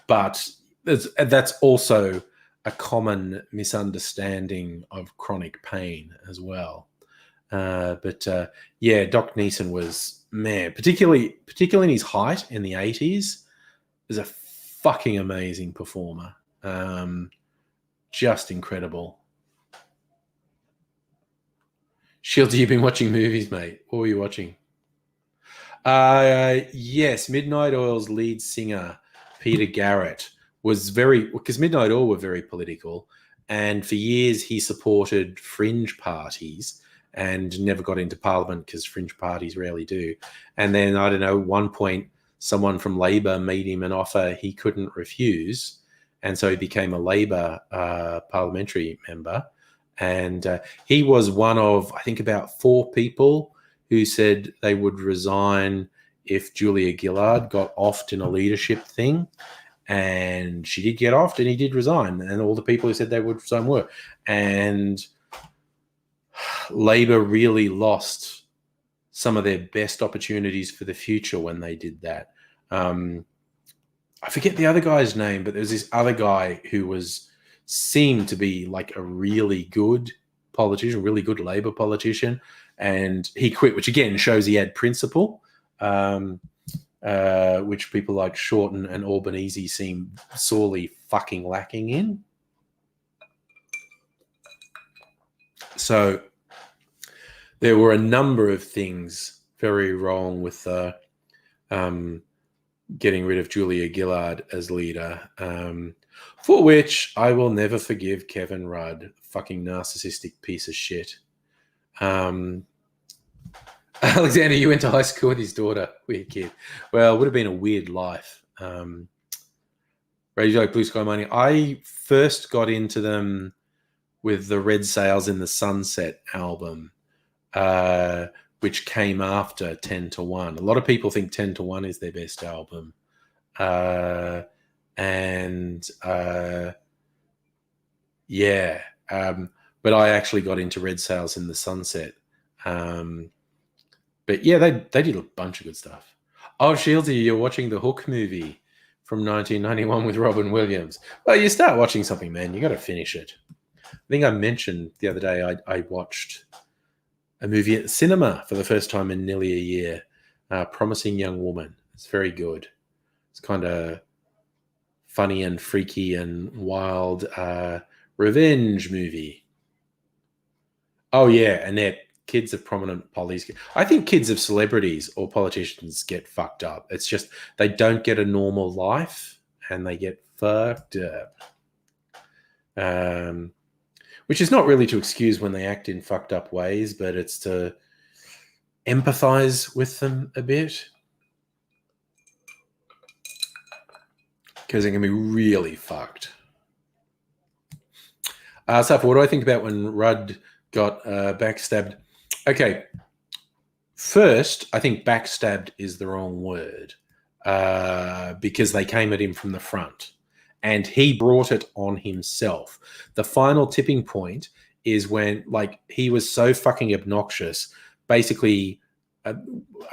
But that's also a common misunderstanding of chronic pain as well. But Doc Neeson was, man, particularly in his height in the 80s, was a fucking amazing performer. Just incredible. Shields, you've been watching movies, mate. What were you watching? Yes, Midnight Oil's lead singer, Peter Garrett, was because Midnight Oil were very political, and for years he supported fringe parties and never got into Parliament because fringe parties rarely do. And then, I don't know, at one point, someone from Labor made him an offer he couldn't refuse, and so he became a Labor parliamentary member. And he was one of, I think, about 4 people who said they would resign if Julia Gillard got offed in a leadership thing. And she did get offed and he did resign. And all the people who said they would resign were. And Labor really lost some of their best opportunities for the future when they did that. I forget the other guy's name, but there was this other guy who seemed to be like a really good politician, really good Labor politician, and he quit, which again shows he had principle, which people like Shorten and Albanese seem sorely fucking lacking in. So there were a number of things very wrong with getting rid of Julia Gillard as leader, for which I will never forgive Kevin Rudd, fucking narcissistic piece of shit. Alexander, you went to high school with his daughter. Weird kid. Well, it would have been a weird life. Radio like Blue Sky Mining. I first got into them with the Red Sails in the Sunset album, which came after 10 to 1. A lot of people think 10 to 1 is their best album. But I actually got into Red Sails in the Sunset. But yeah, they did a bunch of good stuff. Oh, Shieldsy, you're watching the Hook movie from 1991 with Robin Williams. Well, you start watching something, man, you got to finish it. I think I mentioned the other day I watched a movie at the cinema for the first time in nearly a year, Promising Young Woman. It's very good. It's kind of funny and freaky and wild revenge movie. Oh, yeah, Annette. Kids of prominent police. I think kids of celebrities or politicians get fucked up. It's just they don't get a normal life and they get fucked up. Which is not really to excuse when they act in fucked up ways, but it's to empathize with them a bit. Because they can be really fucked. So what do I think about when Rudd got backstabbed? Okay, first, I think backstabbed is the wrong word because they came at him from the front and he brought it on himself. The final tipping point is when, like, he was so fucking obnoxious, basically a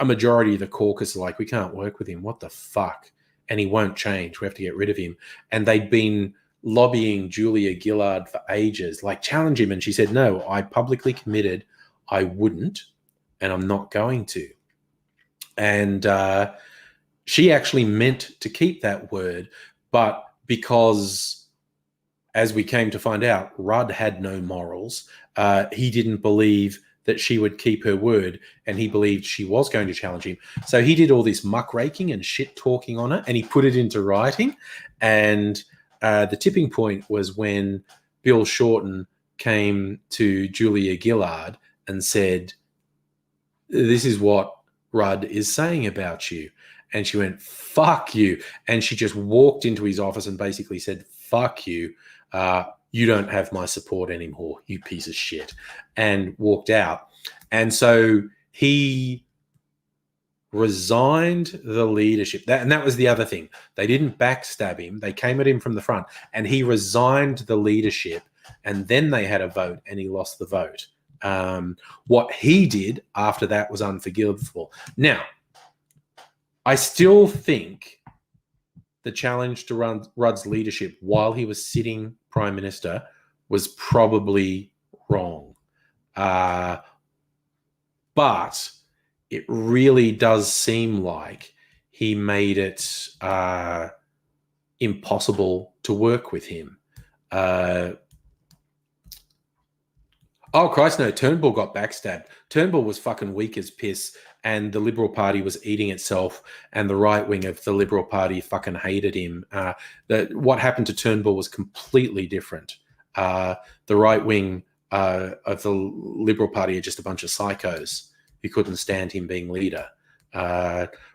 majority of the caucus are like, we can't work with him, what the fuck? And he won't change, we have to get rid of him. And they'd been lobbying Julia Gillard for ages, like, challenge him. And she said, no, I publicly committed I wouldn't, and I'm not going to. And she actually meant to keep that word, but because, as we came to find out, Rudd had no morals. He didn't believe that she would keep her word, and he believed she was going to challenge him. So he did all this muckraking and shit talking on her, and he put it into writing. And the tipping point was when Bill Shorten came to Julia Gillard and said, this is what Rudd is saying about you. And she went, fuck you. And she just walked into his office and basically said, fuck you. you don't have my support anymore, you piece of shit, and walked out. And so he resigned the leadership. That was the other thing. They didn't backstab him. They came at him from the front, and he resigned the leadership, and then they had a vote, and he lost the vote. What he did after that was unforgivable. Now, I still think the challenge to Rudd's leadership while he was sitting Prime Minister was probably wrong. But it really does seem like he made it impossible to work with him. Oh, Christ, no, Turnbull got backstabbed. Turnbull was fucking weak as piss, and the Liberal Party was eating itself, and the right wing of the Liberal Party fucking hated him. What happened to Turnbull was completely different. The right wing of the Liberal Party are just a bunch of psychos who couldn't stand him being leader.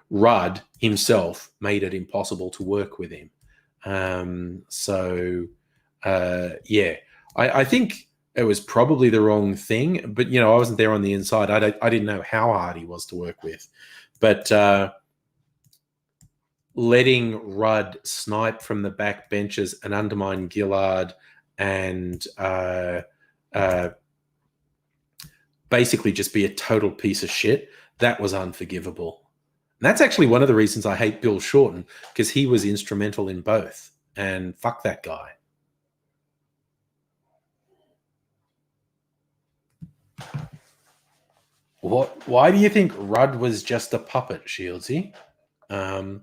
Rudd himself made it impossible to work with him. I think it was probably the wrong thing, but, I wasn't there on the inside. I didn't know how hard he was to work with. But letting Rudd snipe from the back benches and undermine Gillard and basically just be a total piece of shit, that was unforgivable. And that's actually one of the reasons I hate Bill Shorten, because he was instrumental in both. And fuck that guy. Why do you think Rudd was just a puppet, Shieldsy? I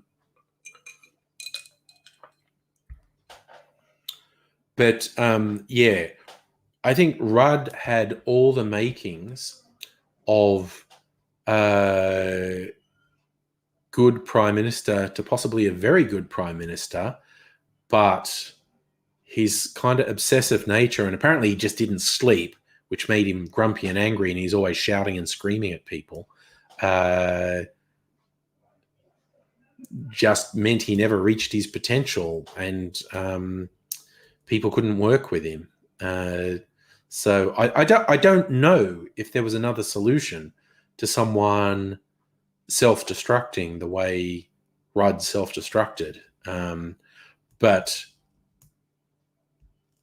think Rudd had all the makings of a good Prime Minister to possibly a very good Prime Minister, but his kind of obsessive nature, and apparently he just didn't sleep, which made him grumpy and angry, and he's always shouting and screaming at people, just meant he never reached his potential, and people couldn't work with him. So I don't know if there was another solution to someone self-destructing the way Rudd self-destructed. But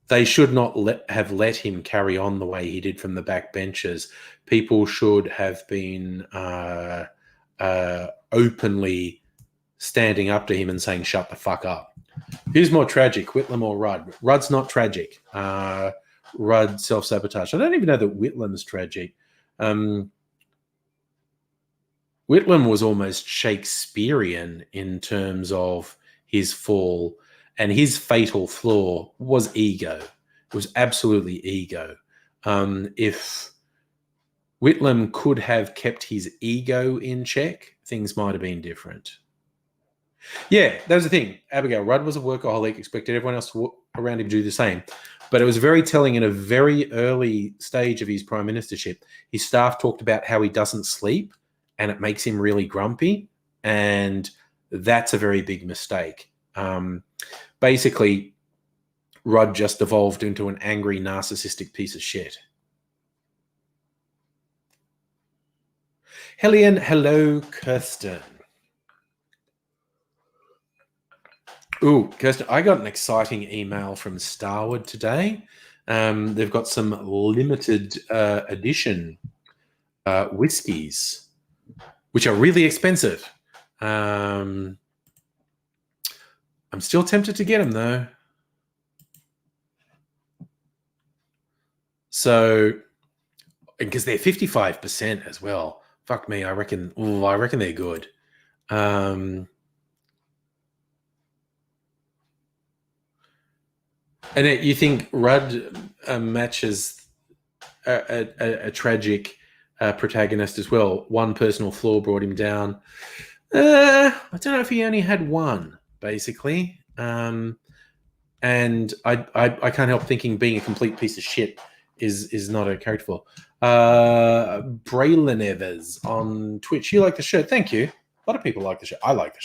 they should not have let him carry on the way he did from the back benches. People should have been openly standing up to him and saying, shut the fuck up. Who's more tragic, Whitlam or Rudd? Rudd's not tragic. Rudd self-sabotage. I don't even know that Whitlam's tragic. Whitlam was almost Shakespearean in terms of his fall, and his fatal flaw was ego. It was absolutely ego. If Whitlam could have kept his ego in check, things might have been different. Yeah, that was the thing. Abigail, Rudd was a workaholic, expected everyone else around him to do the same. But it was very telling in a very early stage of his prime ministership. His staff talked about how he doesn't sleep and it makes him really grumpy. And that's a very big mistake. Basically, Rudd just evolved into an angry, narcissistic piece of shit. Hellion, hello, Kirsten. Ooh, Kirsten, I got an exciting email from Starwood today. They've got some limited edition whiskies, which are really expensive. I'm still tempted to get them, though. So, because they're 55% as well. Fuck me, I reckon they're good. And you think Rudd matches a tragic protagonist as well? One personal flaw brought him down. I don't know if he only had one, basically. And I can't help thinking being a complete piece of shit is not a character flaw. Braylon Evers on Twitch. You like the shirt? Thank you. A lot of people like the shirt. I like the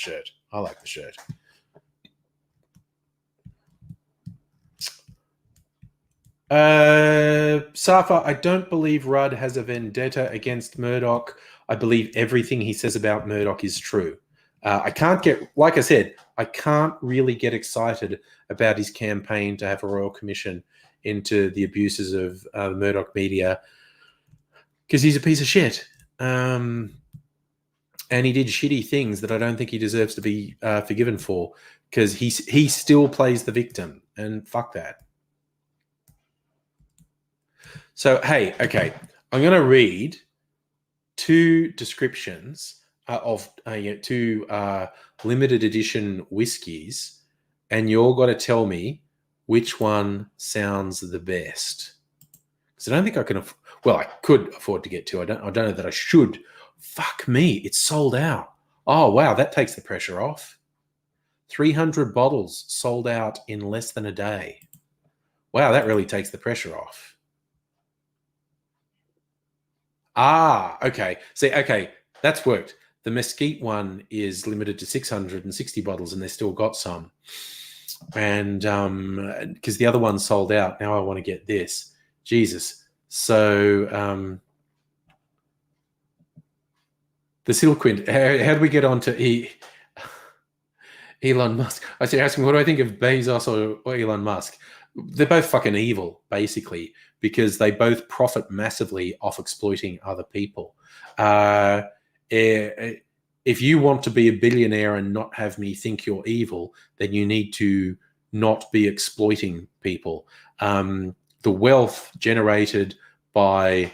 shirt. Safa, I don't believe Rudd has a vendetta against Murdoch. I believe everything he says about Murdoch is true. I can't get, like I said, I can't really get excited about his campaign to have a royal commission into the abuses of the Murdoch media because he's a piece of shit. And he did shitty things that I don't think he deserves to be forgiven for because he still plays the victim, and fuck that. So, hey, okay, I'm going to read two descriptions of two limited edition whiskies, and you're got to tell me which one sounds the best. Because I don't think I can. Well, I could afford to get two. I don't know that I should. Fuck me, it's sold out. Oh wow, that takes the pressure off. 300 bottles sold out in less than a day. Wow, that really takes the pressure off. Ah, okay. See, okay, that's worked. The Mesquite one is limited to 660 bottles, and they still got some. And because the other one sold out, now I want to get this. Jesus. So the Silquint. How do we get on to Elon Musk? I was asking, what do I think of Bezos or Elon Musk? They're both fucking evil, basically, because they both profit massively off exploiting other people. If you want to be a billionaire and not have me think you're evil, then you need to not be exploiting people. The wealth generated by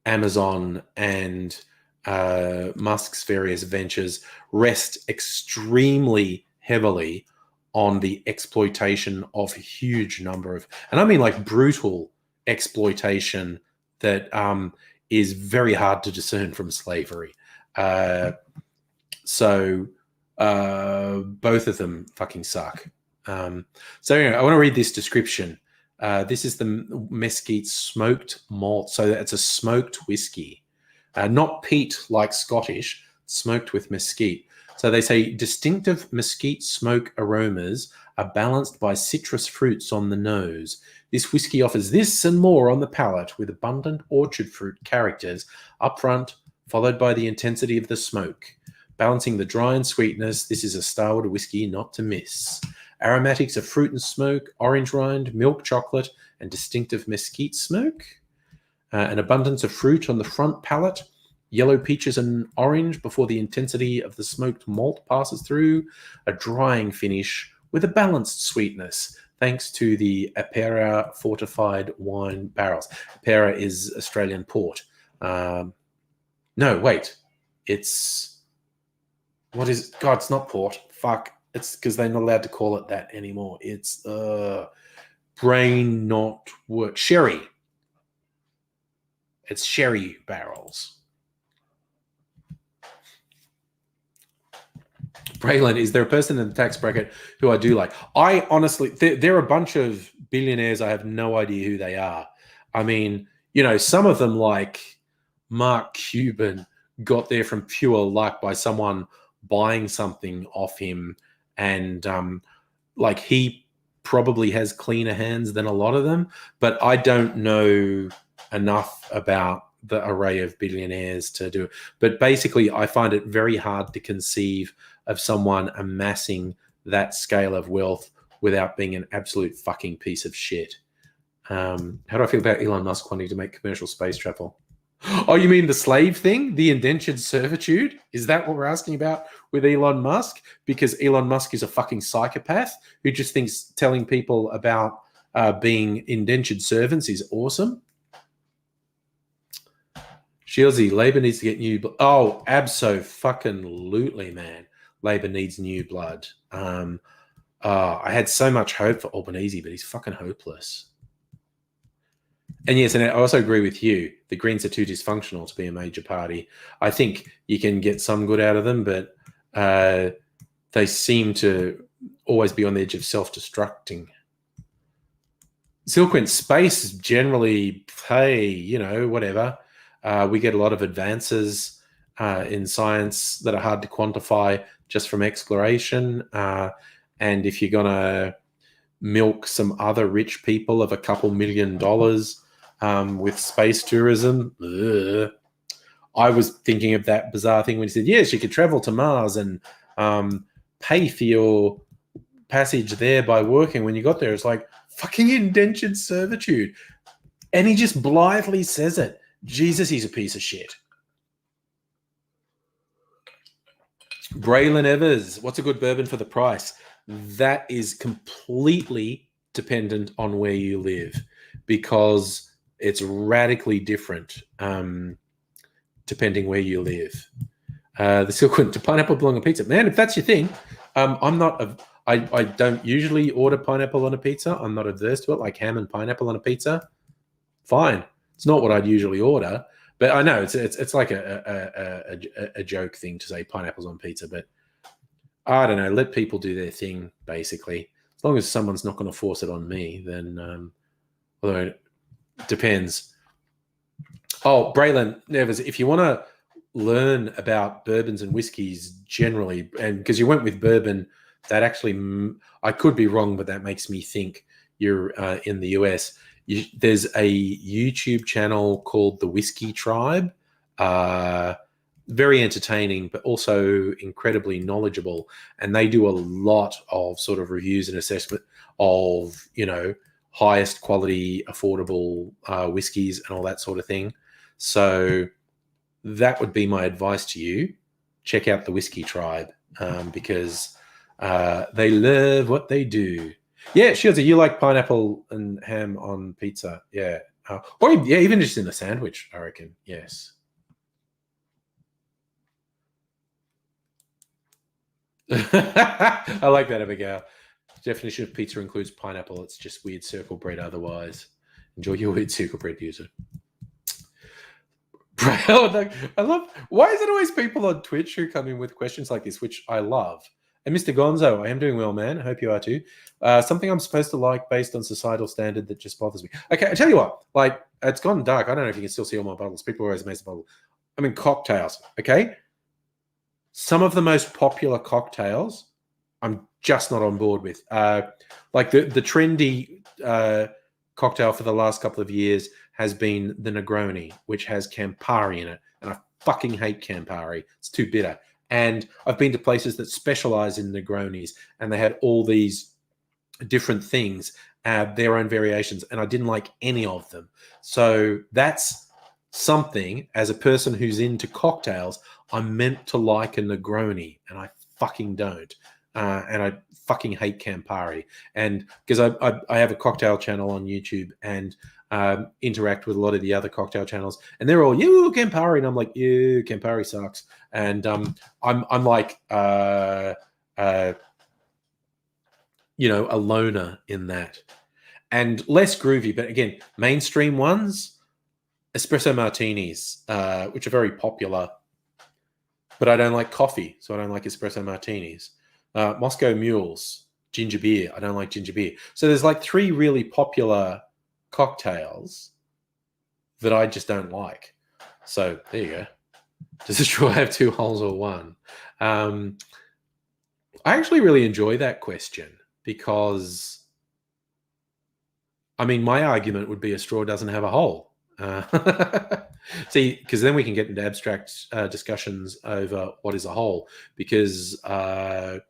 Amazon and Musk's various ventures rest extremely heavily on the exploitation of a huge number of, and I mean like brutal exploitation that is very hard to discern from slavery. So both of them fucking suck. So anyway, I want to read this description. This is the Mesquite smoked malt. So it's a smoked whiskey, not peat like Scottish, smoked with mesquite. So they say distinctive mesquite smoke aromas are balanced by citrus fruits on the nose. This whiskey offers this and more on the palate with abundant orchard fruit characters up front, followed by the intensity of the smoke. Balancing the dry and sweetness, this is a Starward whiskey not to miss. Aromatics of fruit and smoke, orange rind, milk chocolate, and distinctive mesquite smoke. An abundance of fruit on the front palate, yellow peaches and orange before the intensity of the smoked malt passes through, a drying finish with a balanced sweetness, thanks to the Apera fortified wine barrels. Apera is Australian port. No, wait. It's... What is... God, it's not port. Fuck. It's because they're not allowed to call it that anymore. It's brain not work. Sherry. It's sherry barrels. Braylon, is there a person in the tax bracket who I do like? I honestly, there are a bunch of billionaires. I have no idea who they are. I mean, you know, some of them like Mark Cuban got there from pure luck by someone buying something off him. And like he probably has cleaner hands than a lot of them, but I don't know enough about the array of billionaires to do it. But basically, I find it very hard to conceive of someone amassing that scale of wealth without being an absolute fucking piece of shit. How do I feel about Elon Musk wanting to make commercial space travel? Oh, you mean the slave thing? The indentured servitude? Is that what we're asking about with Elon Musk? Because Elon Musk is a fucking psychopath who just thinks telling people about being indentured servants is awesome. Shieldsy, Labour needs to get new blood. Oh, abso-fucking-lutely, man. Labour needs new blood. I had so much hope for Albanese, but he's fucking hopeless. And yes, and I also agree with you. The Greens are too dysfunctional to be a major party. I think you can get some good out of them, but they seem to always be on the edge of self-destructing. Silquent space generally, hey, you know, whatever. We get a lot of advances in science that are hard to quantify just from exploration. And if you're going to milk some other rich people of a couple $1 million with space tourism. Ugh. I was thinking of that bizarre thing when he said, yes, you could travel to Mars and pay for your passage there by working when you got there. It's like fucking indentured servitude. And he just blithely says it. Jesus, he's a piece of shit. Braylon Evers, what's a good bourbon for the price? That is completely dependent on where you live, because it's radically different depending where you live. The Silkwood, to pineapple belong on pizza? Man, if that's your thing, I don't usually order pineapple on a pizza. I'm not averse to it, like ham and pineapple on a pizza. Fine. It's not what I'd usually order. But I know it's like a joke thing to say pineapples on pizza, but I don't know. Let people do their thing, basically. As long as someone's not going to force it on me, then although it depends. Oh, Braylon Nevers, if you want to learn about bourbons and whiskeys generally, and because you went with bourbon, that actually, I could be wrong, but that makes me think you're in the US. There's a YouTube channel called The Whiskey Tribe. Very entertaining, but also incredibly knowledgeable. And they do a lot of sort of reviews and assessment of, highest quality, affordable whiskeys and all that sort of thing. So that would be my advice to you. Check out The Whiskey Tribe because they love what they do. Yeah, Shields, you like pineapple and ham on pizza? Yeah. Or even just in a sandwich, I reckon. Yes. I like that, Abigail. Definition of pizza includes pineapple. It's just weird circle bread otherwise. Enjoy your weird circle bread, user. I love, why is it always people on Twitch who come in with questions like this, which I love? And Mr. Gonzo, I am doing well, man. I hope you are too. Something I'm supposed to like based on societal standard that just bothers me. Okay, I tell you what, like, it's gone dark. I don't know if you can still see all my bottles. People are always amazed at the bottle. I mean, cocktails, okay? Some of the most popular cocktails, I'm just not on board with. Like the trendy cocktail for the last couple of years has been the Negroni, which has Campari in it. And I fucking hate Campari. It's too bitter. And I've been to places that specialize in Negronis, and they had all these different things, their own variations, and I didn't like any of them. So that's something, as a person who's into cocktails, I'm meant to like a Negroni, and I fucking don't. And I fucking hate Campari. And because I have a cocktail channel on YouTube and interact with a lot of the other cocktail channels, and they're all, you Campari, and I'm like, you Campari sucks. And I'm like a loner in that, and less groovy. But again, mainstream ones, espresso martinis, which are very popular. But I don't like coffee, so I don't like espresso martinis. Moscow Mules, ginger beer. I don't like ginger beer. So there's like 3 really popular cocktails that I just don't like. So there you go. Does the straw have 2 holes or 1? I actually really enjoy that question because, I mean, my argument would be a straw doesn't have a hole. See, because then we can get into abstract discussions over what is a hole, because I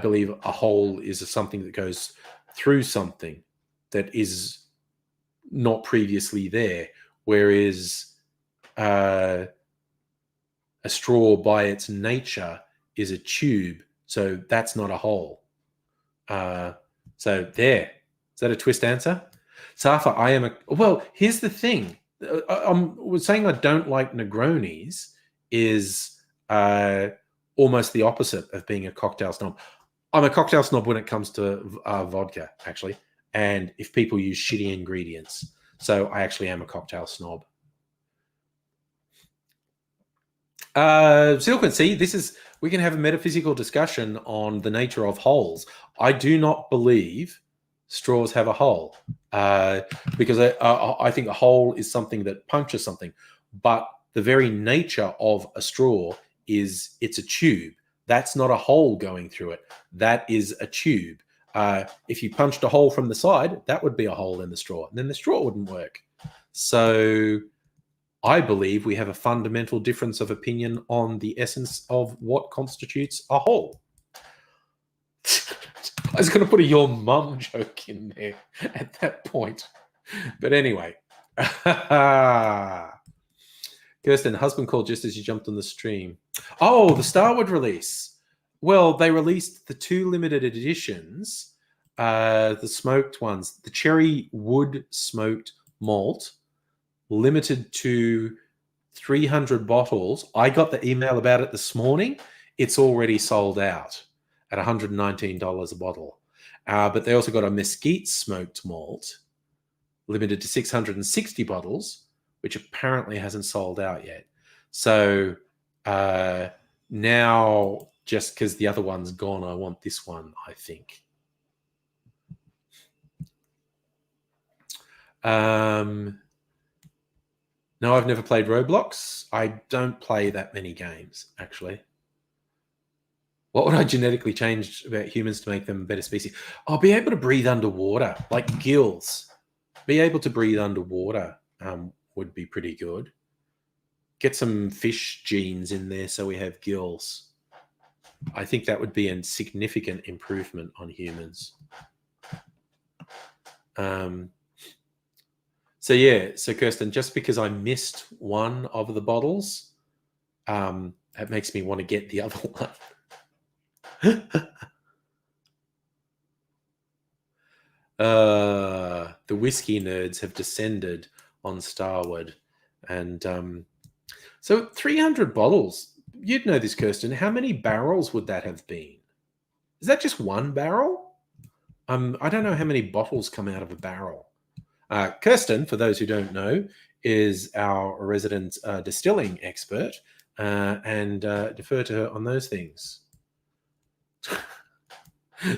believe a hole is something that goes through something that is not previously there, whereas a straw by its nature is a tube, so that's not a hole. So there. Is that a twist answer? Safa, well, here's the thing. I'm saying I don't like Negronis is almost the opposite of being a cocktail snob. I'm a cocktail snob when it comes to vodka, actually, and if people use shitty ingredients. So I actually am a cocktail snob. Silken, see, we can have a metaphysical discussion on the nature of holes. I do not believe straws have a hole because I think a hole is something that punctures something, but the very nature of a straw is it's a tube. That's not a hole going through it. That is a tube. If you punched a hole from the side, that would be a hole in the straw, and then the straw wouldn't work. So I believe we have a fundamental difference of opinion on the essence of what constitutes a hole. I was going to put a your mum joke in there at that point. But anyway. Kirsten, husband called just as you jumped on the stream. Oh, the Starwood release. Well, they released the 2 limited editions, the smoked ones, the cherry wood smoked malt, limited to 300 bottles. I got the email about it this morning. It's already sold out at $119 a bottle. But they also got a mesquite smoked malt, limited to 660 bottles, which apparently hasn't sold out yet. So now, just because the other one's gone, I want this one, I think. No, I've never played Roblox. I don't play that many games, actually. What would I genetically change about humans to make them a better species? I'll be able to breathe underwater, like gills. Be able to breathe underwater would be pretty good. Get some fish genes in there so we have gills. I think that would be a significant improvement on humans. So yeah, so Kirsten, just because I missed one of the bottles, that makes me want to get the other one. The whiskey nerds have descended on Starwood. And so 300 bottles, you'd know this, Kirsten. How many barrels would that have been? Is that just one barrel? I don't know how many bottles come out of a barrel. Kirsten, for those who don't know, is our resident distilling expert, and defer to her on those things.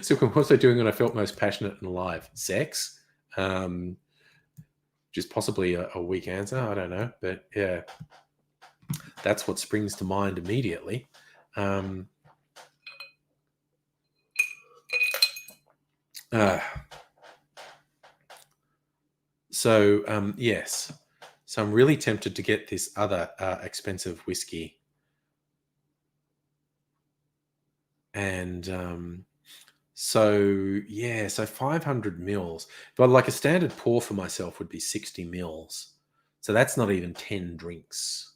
So what was I doing when I felt most passionate and alive? Sex? Which is possibly a weak answer. I don't know. But yeah, that's what springs to mind immediately. Yes. So I'm really tempted to get this other expensive whiskey. And so 500 mils. But like a standard pour for myself would be 60 mils. So that's not even 10 drinks.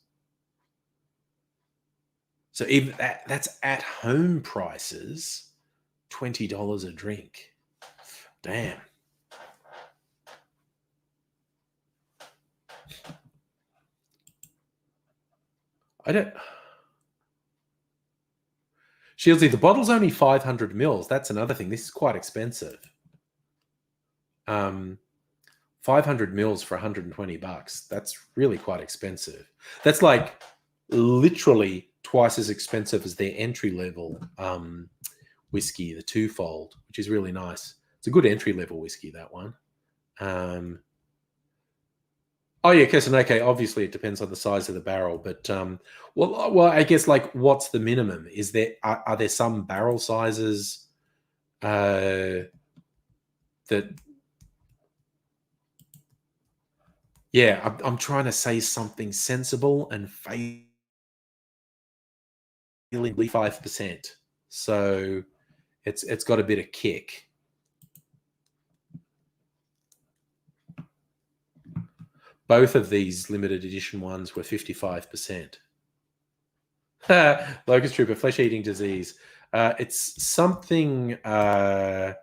So even that's at home prices, $20 a drink. Damn. I don't... Shieldsy, the bottle's only 500 mils. That's another thing. This is quite expensive. 500 mils for $120. That's really quite expensive. That's like literally twice as expensive as their entry-level whiskey, the twofold, which is really nice. It's a good entry-level whiskey, that one. Oh yeah, Kirsten. Okay, obviously it depends on the size of the barrel, but well, I guess like what's the minimum? Is there are there some barrel sizes that? Yeah, I'm trying to say something sensible and failing 5%. So it's got a bit of kick. Both of these limited edition ones were 55%. Locust Trooper, flesh-eating disease. It's something that's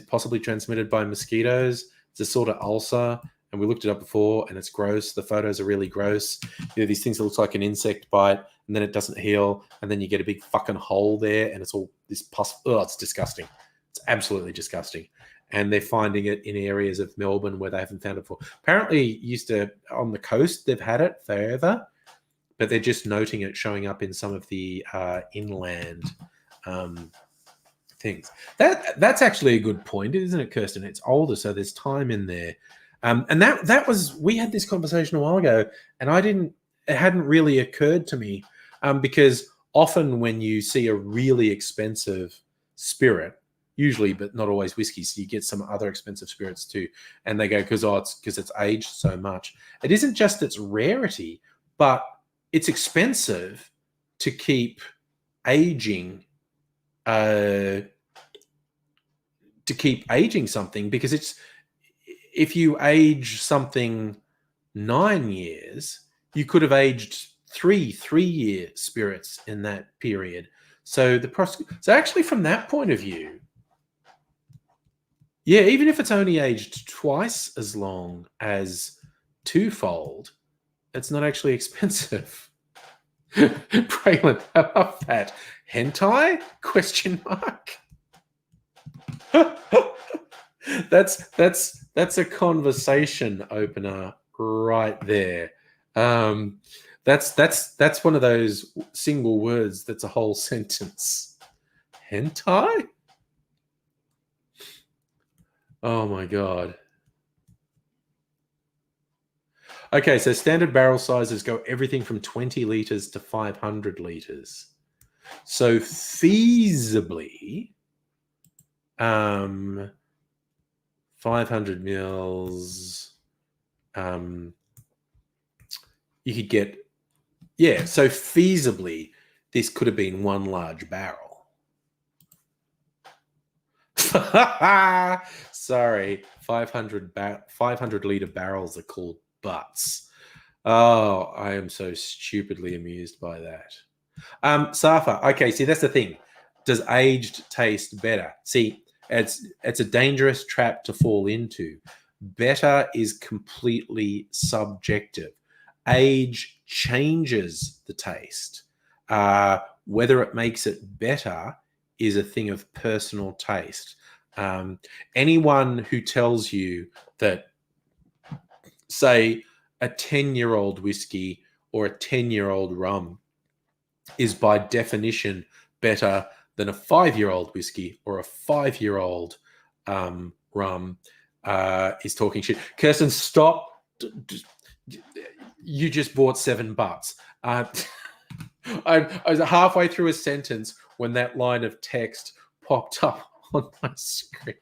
possibly transmitted by mosquitoes. It's a sort of ulcer, and we looked it up before, and it's gross. The photos are really gross. You know, these things that look like an insect bite, and then it doesn't heal, and then you get a big fucking hole there, and it's all this pus. Oh, it's disgusting. It's absolutely disgusting. And they're finding it in areas of Melbourne where they haven't found it before. Apparently, on the coast, they've had it forever, but they're just noting it showing up in some of the inland things. That's actually a good point, isn't it, Kirsten? It's older, so there's time in there. And that was, we had this conversation a while ago, and it hadn't really occurred to me because often when you see a really expensive spirit, usually, but not always whiskey, so you get some other expensive spirits too, and they go, because it's aged so much. It isn't just its rarity, but it's expensive to keep aging something, because if you age something 9 years, you could have aged three-year spirits in that period. So actually, from that point of view, yeah, even if it's only aged twice as long as twofold, it's not actually expensive. Braylon, I love that. Hentai? Question mark. That's a conversation opener right there. That's one of those single words that's a whole sentence. Hentai? Oh my god. Okay, so standard barrel sizes go everything from 20 liters to 500 liters. So feasibly, 500 mils, you could get, yeah, so feasibly, this could have been one large barrel. Sorry, 500 liter barrels are called butts. Oh, I am so stupidly amused by that. Safa, okay, see, that's the thing. Does aged taste better? See, it's a dangerous trap to fall into. Better is completely subjective. Age changes the taste. Whether it makes it better is a thing of personal taste. Anyone who tells you that, say, a 10-year-old whiskey or a 10-year-old rum is by definition better than a 5-year-old whiskey or a 5-year-old rum is talking shit. Kirsten, stop. You just bought 7 butts. I was halfway through a sentence when that line of text popped up on my screen.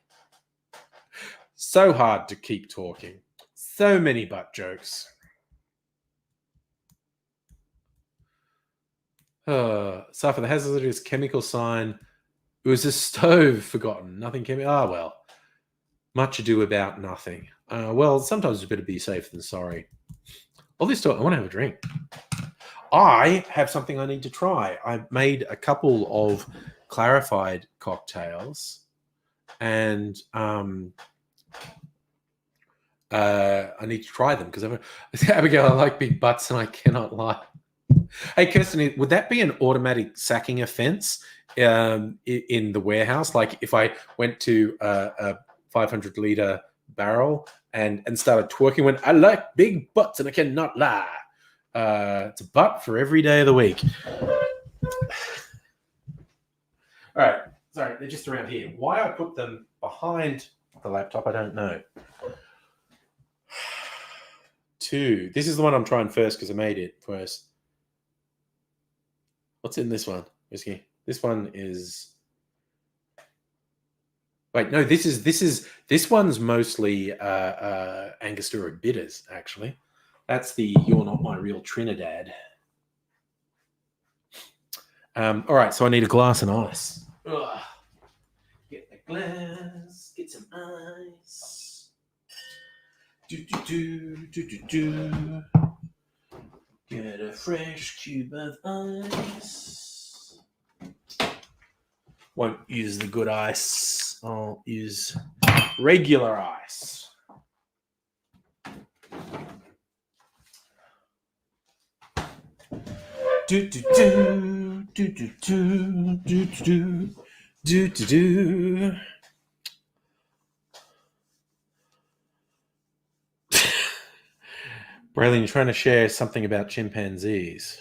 So hard to keep talking. So many butt jokes. Safa, the hazardous chemical sign. It was a stove forgotten. Nothing chemical. Ah, well. Much ado about nothing. Well, sometimes it's better to be safe than sorry. All this talk, I want to have a drink. I have something I need to try. I've made a couple of clarified cocktails, and I need to try them because Abigail, I like big butts and I cannot lie. Hey, Kirsten, would that be an automatic sacking offense in the warehouse? Like if I went to a 500 liter barrel and started twerking, when I like big butts and I cannot lie. It's a butt for every day of the week. All right. Sorry, they're just around here. Why I put them behind the laptop, I don't know. 2. This is the one I'm trying first because I made it first. What's in this one? Whiskey. This one is. Wait, no. This one's mostly Angostura bitters. Actually, that's the "You're Not My Real Trinidad." All right, so I need a glass and ice. Ugh. Get the glass. Get some ice. Do. Get a fresh cube of ice. Won't use the good ice. I'll use regular ice. Do. Braylon, you're trying to share something about chimpanzees.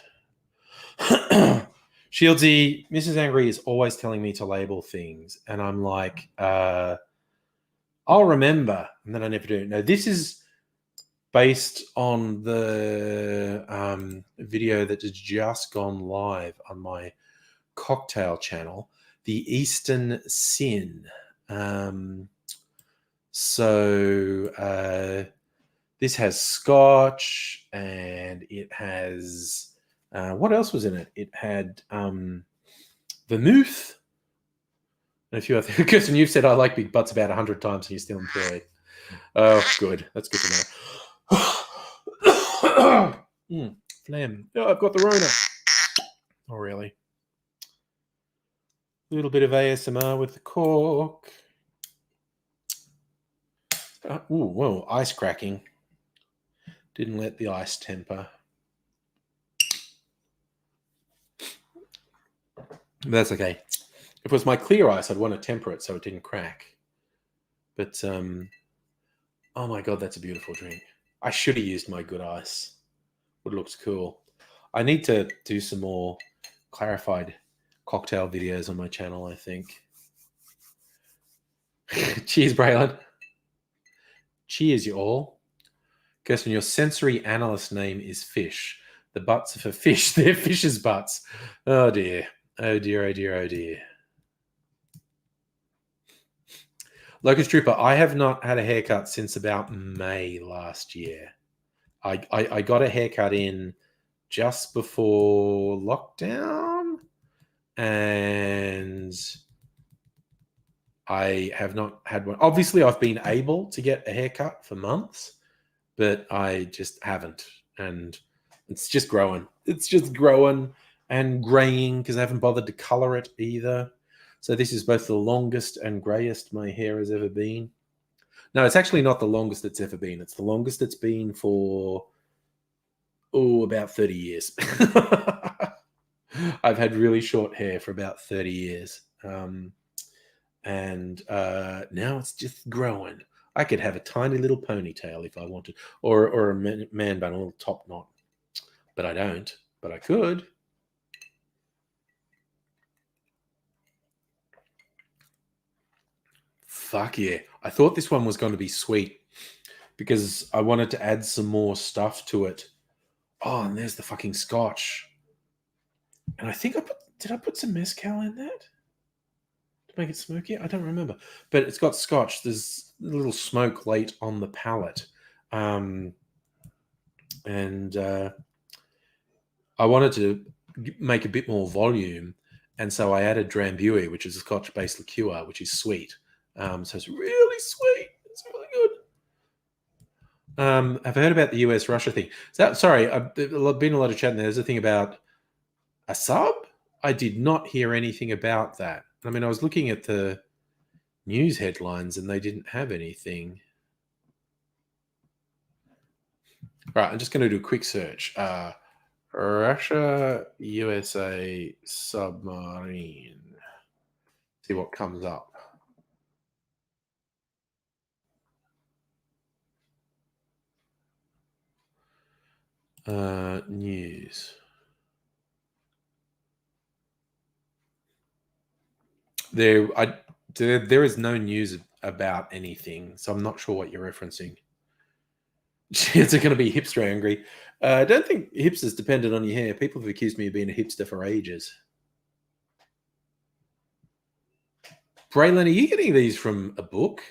Shieldsy, Mrs. Angry is always telling me to label things, and I'm like, I'll remember, and then I never do. No, this is based on the video that has just gone live on my cocktail channel, the Eastern Sin. This has scotch, and it has what else was in it? It had vermouth and a few other things. Kirsten, you've said I like big butts about 100 times and you're still employed. Oh, good. That's good to know. Phlegm. Oh, I've got the Rona. Oh, really? A little bit of ASMR with the cork. Ooh, whoa, ice cracking. Didn't let the ice temper. But that's okay. If it was my clear ice, I'd want to temper it so it didn't crack. But, oh my God, that's a beautiful drink. I should have used my good ice. It looks cool. I need to do some more clarified cocktail videos on my channel, I think. Cheers, Braylon. Cheers, you all. Kirsten, your sensory analyst name is Fish. The butts are for fish. They're fish's butts. Oh, dear. Oh, dear, oh, dear, oh, dear. Locust Trooper, I have not had a haircut since about May last year. I got a haircut in just before lockdown, and I have not had one. Obviously, I've been able to get a haircut for months, but I just haven't. And it's just growing. It's just growing and graying because I haven't bothered to color it either. So this is both the longest and grayest my hair has ever been. No, it's actually not the longest it's ever been. It's the longest it's been for, about 30 years. I've had really short hair for about 30 years. And now it's just growing. I could have a tiny little ponytail if I wanted, or a man bun, a little top knot. But I don't, but I could. Fuck yeah. I thought this one was going to be sweet because I wanted to add some more stuff to it. Oh, and there's the fucking scotch. And I think did I put some mezcal in that to make it smoky? I don't remember. But it's got scotch. There's a little smoke late on the palate. And I wanted to make a bit more volume. And so I added Drambuie, which is a scotch-based liqueur, which is sweet. So it's really sweet. It's really good. I've heard about the US-Russia thing. There's been a lot of chat. There's a thing about a sub. I did not hear anything about that. I mean, I was looking at the news headlines and they didn't have anything. All right, I'm just going to do a quick search. Russia, USA submarine. See what comes up. News. There is no news about anything, so I'm not sure what you're referencing. Is it going to be hipster angry? I don't think hipsters depended on your hair. People have accused me of being a hipster for ages. Braylon, are you getting these from a book?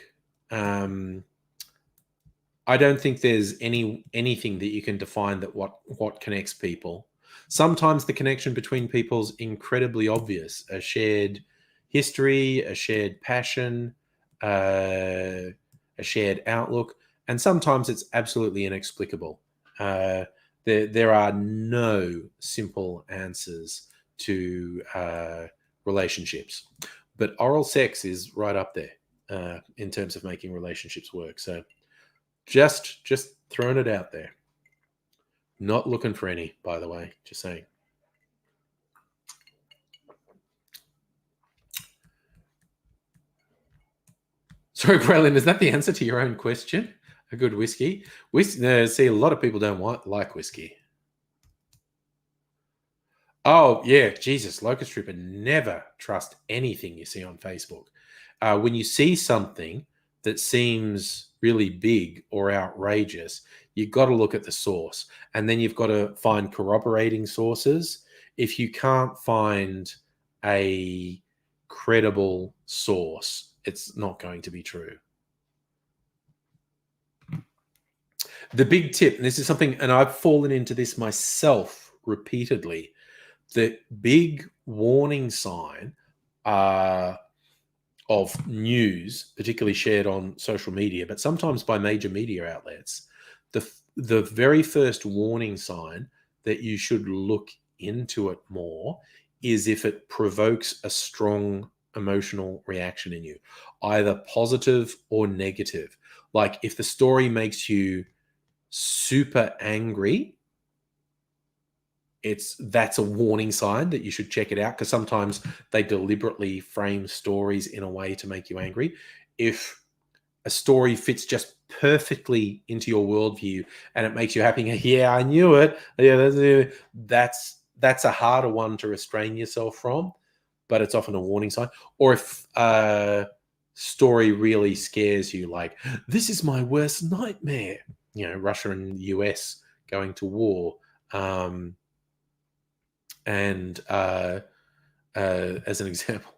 I don't think there's anything that you can define that what connects people. Sometimes the connection between people's incredibly obvious. A shared history, a shared passion, a shared outlook. And sometimes it's absolutely inexplicable. There are no simple answers to relationships. But oral sex is right up there in terms of making relationships work. So just throwing it out there. Not looking for any, by the way. Just saying. Sorry, Braylon, is that the answer to your own question? A good whiskey? See, a lot of people don't like whiskey. Oh, yeah, Jesus, Locust Trooper, never trust anything you see on Facebook. When you see something that seems really big or outrageous, you've got to look at the source. And then you've got to find corroborating sources. If you can't find a credible source, it's not going to be true. The big tip, and this is something, and I've fallen into this myself repeatedly, the big warning sign of news, particularly shared on social media, but sometimes by major media outlets, the very first warning sign that you should look into it more is if it provokes a strong emotional reaction in you, either positive or negative. Like if the story makes you super angry, that's a warning sign that you should check it out, because sometimes they deliberately frame stories in a way to make you angry. If a story fits just perfectly into your worldview and it makes you happy, yeah, I knew it. Yeah, that's a harder one to restrain yourself from, but it's often a warning sign. Or if a story really scares you, like, this is my worst nightmare, Russia and the US going to war, and as an example.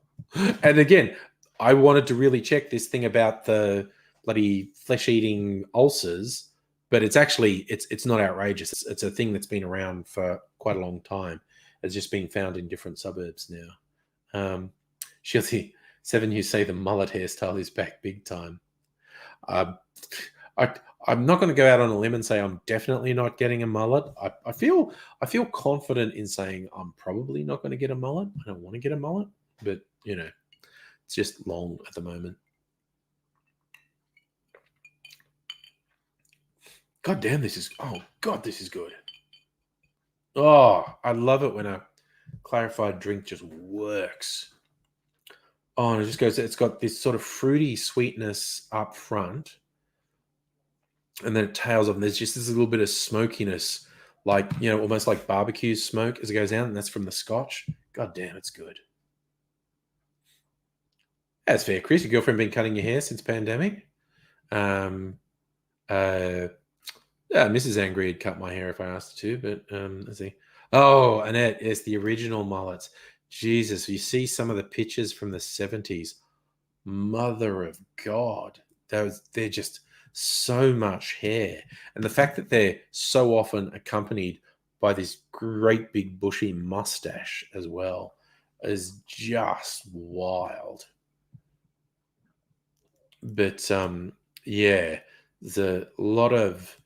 And again, I wanted to really check this thing about the bloody flesh-eating ulcers, but it's actually it's not outrageous. It's a thing that's been around for quite a long time. It's just been found in different suburbs now. Shilty 7, you say the mullet hairstyle is back big time. I'm not going to go out on a limb and say I'm definitely not getting a mullet. I feel confident in saying I'm probably not going to get a mullet. I don't want to get a mullet, but it's just long at the moment. God damn, this is good. Oh, I love it when a clarified drink just works. Oh, and it just goes, it's got this sort of fruity sweetness up front, and then it tails off, and there's just this little bit of smokiness, like, almost like barbecue smoke as it goes down, and that's from the scotch. God damn, it's good. That's fair, Chris. Your girlfriend been cutting your hair since pandemic? Mrs. Angry had cut my hair if I asked her to, but let's see. Oh, Annette, it's the original mullets. Jesus, you see some of the pictures from the 70s. Mother of God. They're just so much hair. And the fact that they're so often accompanied by this great big bushy mustache as well is just wild. But yeah, there's a lot of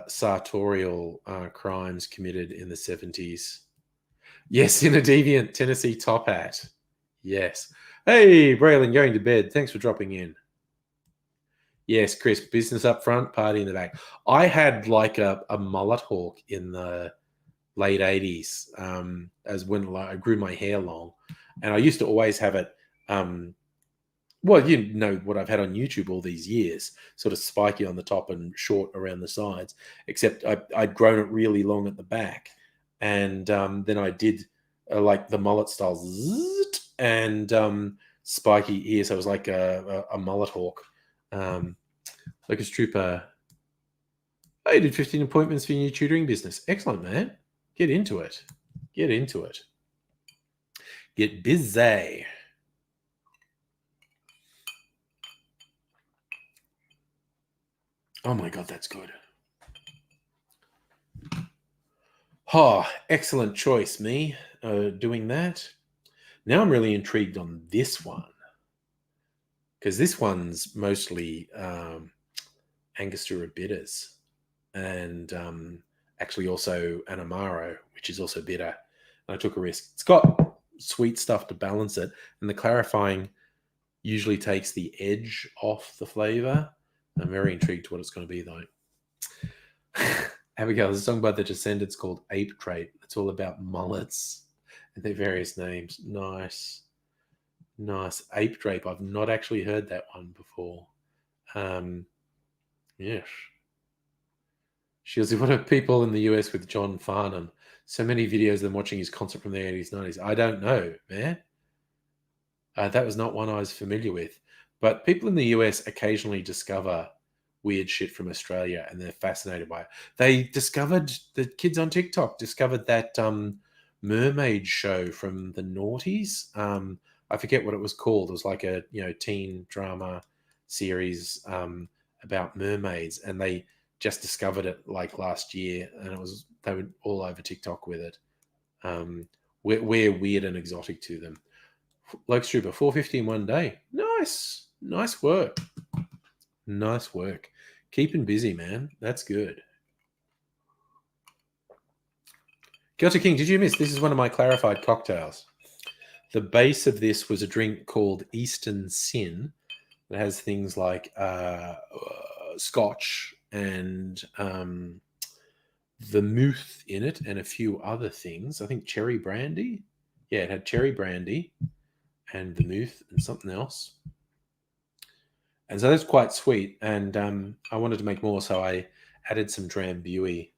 sartorial crimes committed in the 70s. Yes, in a deviant Tennessee top hat. Yes. Hey, Braylon, going to bed. Thanks for dropping in. Yes, Chris, business up front, party in the back. I had like a mullet hawk in the late 80s, as when I grew my hair long. And I used to always have it, well, you know what I've had on YouTube all these years, sort of spiky on the top and short around the sides, except I'd grown it really long at the back. And then I did like the mullet style and spiky ears. So it was like a mullet hawk. Lucas Trooper, I did 15 appointments for your new tutoring business. Excellent, man. Get into it. Get into it. Get busy. Oh my God, that's good. Oh, excellent choice, me, doing that. Now I'm really intrigued on this one, because this one's mostly Angostura bitters, and actually also an Amaro, which is also bitter. And I took a risk. It's got sweet stuff to balance it, and the clarifying usually takes the edge off the flavor. I'm very intrigued to what it's going to be, though. Abigail, there's a song by the Descendants called Ape Trait. It's all about mullets and their various names. Nice. Ape Drape. I've not actually heard that one before. Yes. Shieldzy, what are people in the US with John Farnham? So many videos of them watching his concert from the 80s, 90s. I don't know, man. That was not one I was familiar with. But people in the US occasionally discover weird shit from Australia, and they're fascinated by it. The kids on TikTok discovered that mermaid show from the noughties. I forget what it was called. It was like a teen drama series about mermaids, and they just discovered it like last year, and they were all over TikTok with it. We're weird and exotic to them. Locust Trooper, 450 in one day. Nice work. Nice work. Keeping busy, man. That's good. Celtic King, did you miss? This is one of my clarified cocktails. The base of this was a drink called Eastern Sin. It has things like scotch and vermouth in it and a few other things. I think cherry brandy. Yeah, it had cherry brandy and vermouth and something else. And so that's quite sweet. And I wanted to make more, so I added some Drambuie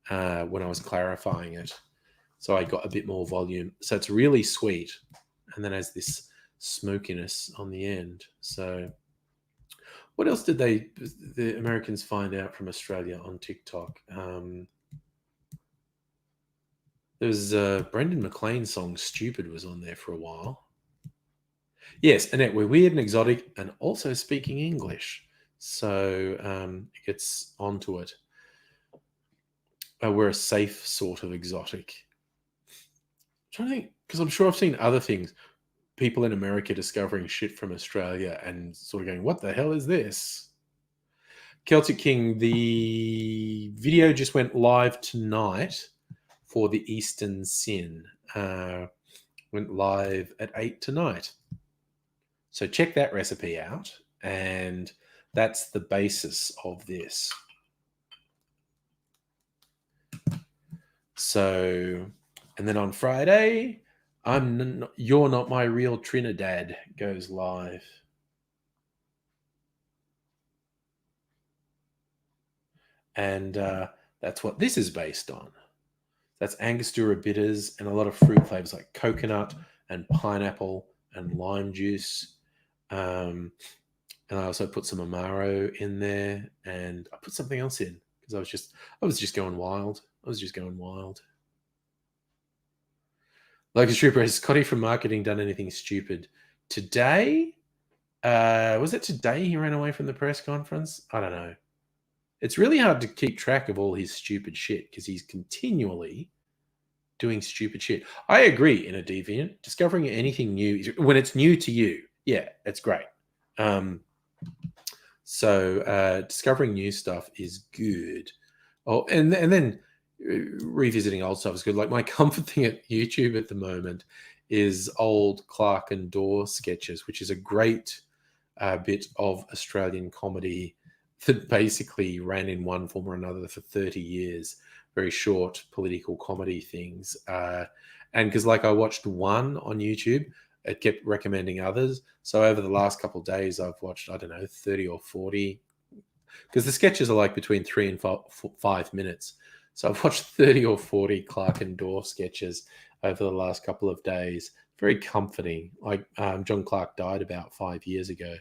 when I was clarifying it. So I got a bit more volume. So it's really sweet. And then has this smokiness on the end. So what else did the Americans find out from Australia on TikTok? There was Brendan McLean's song Stupid was on there for a while. Yes, Annette, we're weird and exotic and also speaking English. So it gets onto it. We're a safe sort of exotic. I'm trying to think, because I'm sure I've seen other things. People in America discovering shit from Australia and sort of going, what the hell is this? Celtic King, the video just went live tonight for the Eastern Sin. Went live at 8 tonight. So check that recipe out. And that's the basis of this. So, and then on Friday, You're Not My Real Trinidad goes live. And that's what this is based on. That's Angostura bitters and a lot of fruit flavors like coconut and pineapple and lime juice. And I also put some Amaro in there, and I put something else in because I was just going wild. Locust Trooper, has Scotty from marketing done anything stupid today? Was it today he ran away from the press conference? I don't know. It's really hard to keep track of all his stupid shit because he's continually doing stupid shit. I agree in a deviant. Discovering anything new, when it's new to you, yeah, it's great. So discovering new stuff is good. Oh, and then revisiting old stuff is good. Like my comfort thing at YouTube at the moment is old Clark and Dorr sketches, which is a great bit of Australian comedy that basically ran in one form or another for 30 years. Very short political comedy things. And because like I watched one on YouTube, it kept recommending others. So over the last couple of days, I've watched, 30 or 40, because the sketches are like between 3 and 5 minutes. So I've watched 30 or 40 Clark and Dorr sketches over the last couple of days. Very comforting. Like John Clark died about 5 years ago,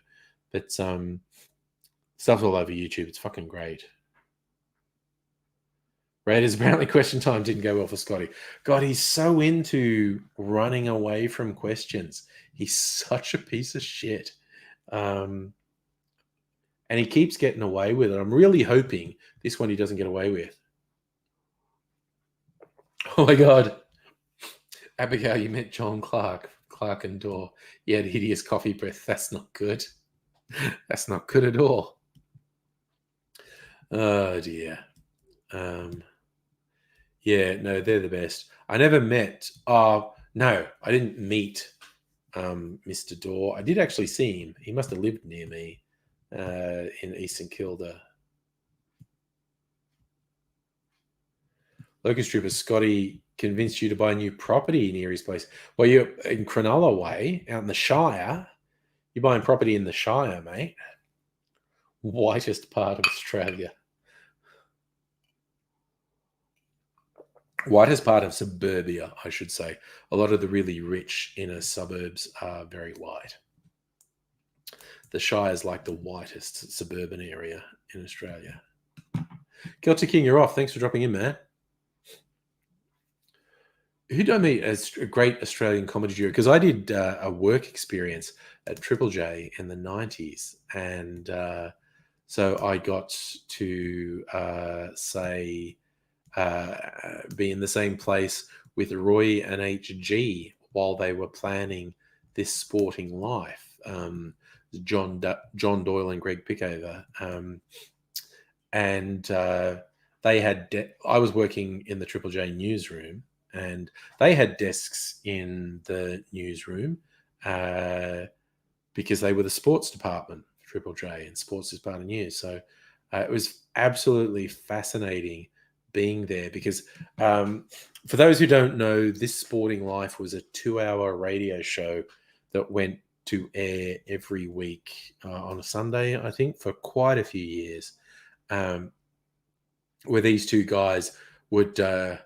but stuff's all over YouTube. It's fucking great. Raiders, apparently question time didn't go well for Scotty. God, he's so into running away from questions. He's such a piece of shit. And he keeps getting away with it. I'm really hoping this one he doesn't get away with. Oh my God. Abigail, you meant John Clark and Dorr. He had hideous coffee breath. That's not good. That's not good at all. Oh dear. Yeah, no, they're the best. I never met. No, I didn't meet Mr. Dorr. I did actually see him. He must have lived near me in Eastern Kilda. Locust Trooper, Scotty convinced you to buy a new property near his place. Well, you're in Cronulla Way, out in the Shire. You're buying property in the Shire, mate. Whitest part of Australia. Whitest part of suburbia, I should say. A lot of the really rich inner suburbs are very white. The Shire is like the whitest suburban area in Australia. Celtic King, you're off. Thanks for dropping in, man. Who do I meet as a great Australian comedy duo? Because I did a work experience at Triple J in the 90s. And so I got to be in the same place with Roy and HG while they were planning This Sporting Life. John Doyle and Greg Pickover. And they had... I was working in the Triple J newsroom, and they had desks in the newsroom because they were the sports department, Triple J, and sports is part of news. So it was absolutely fascinating being there because for those who don't know, This Sporting Life was a 2-hour radio show that went to air every week on a Sunday, I think, for quite a few years, where these two guys would... it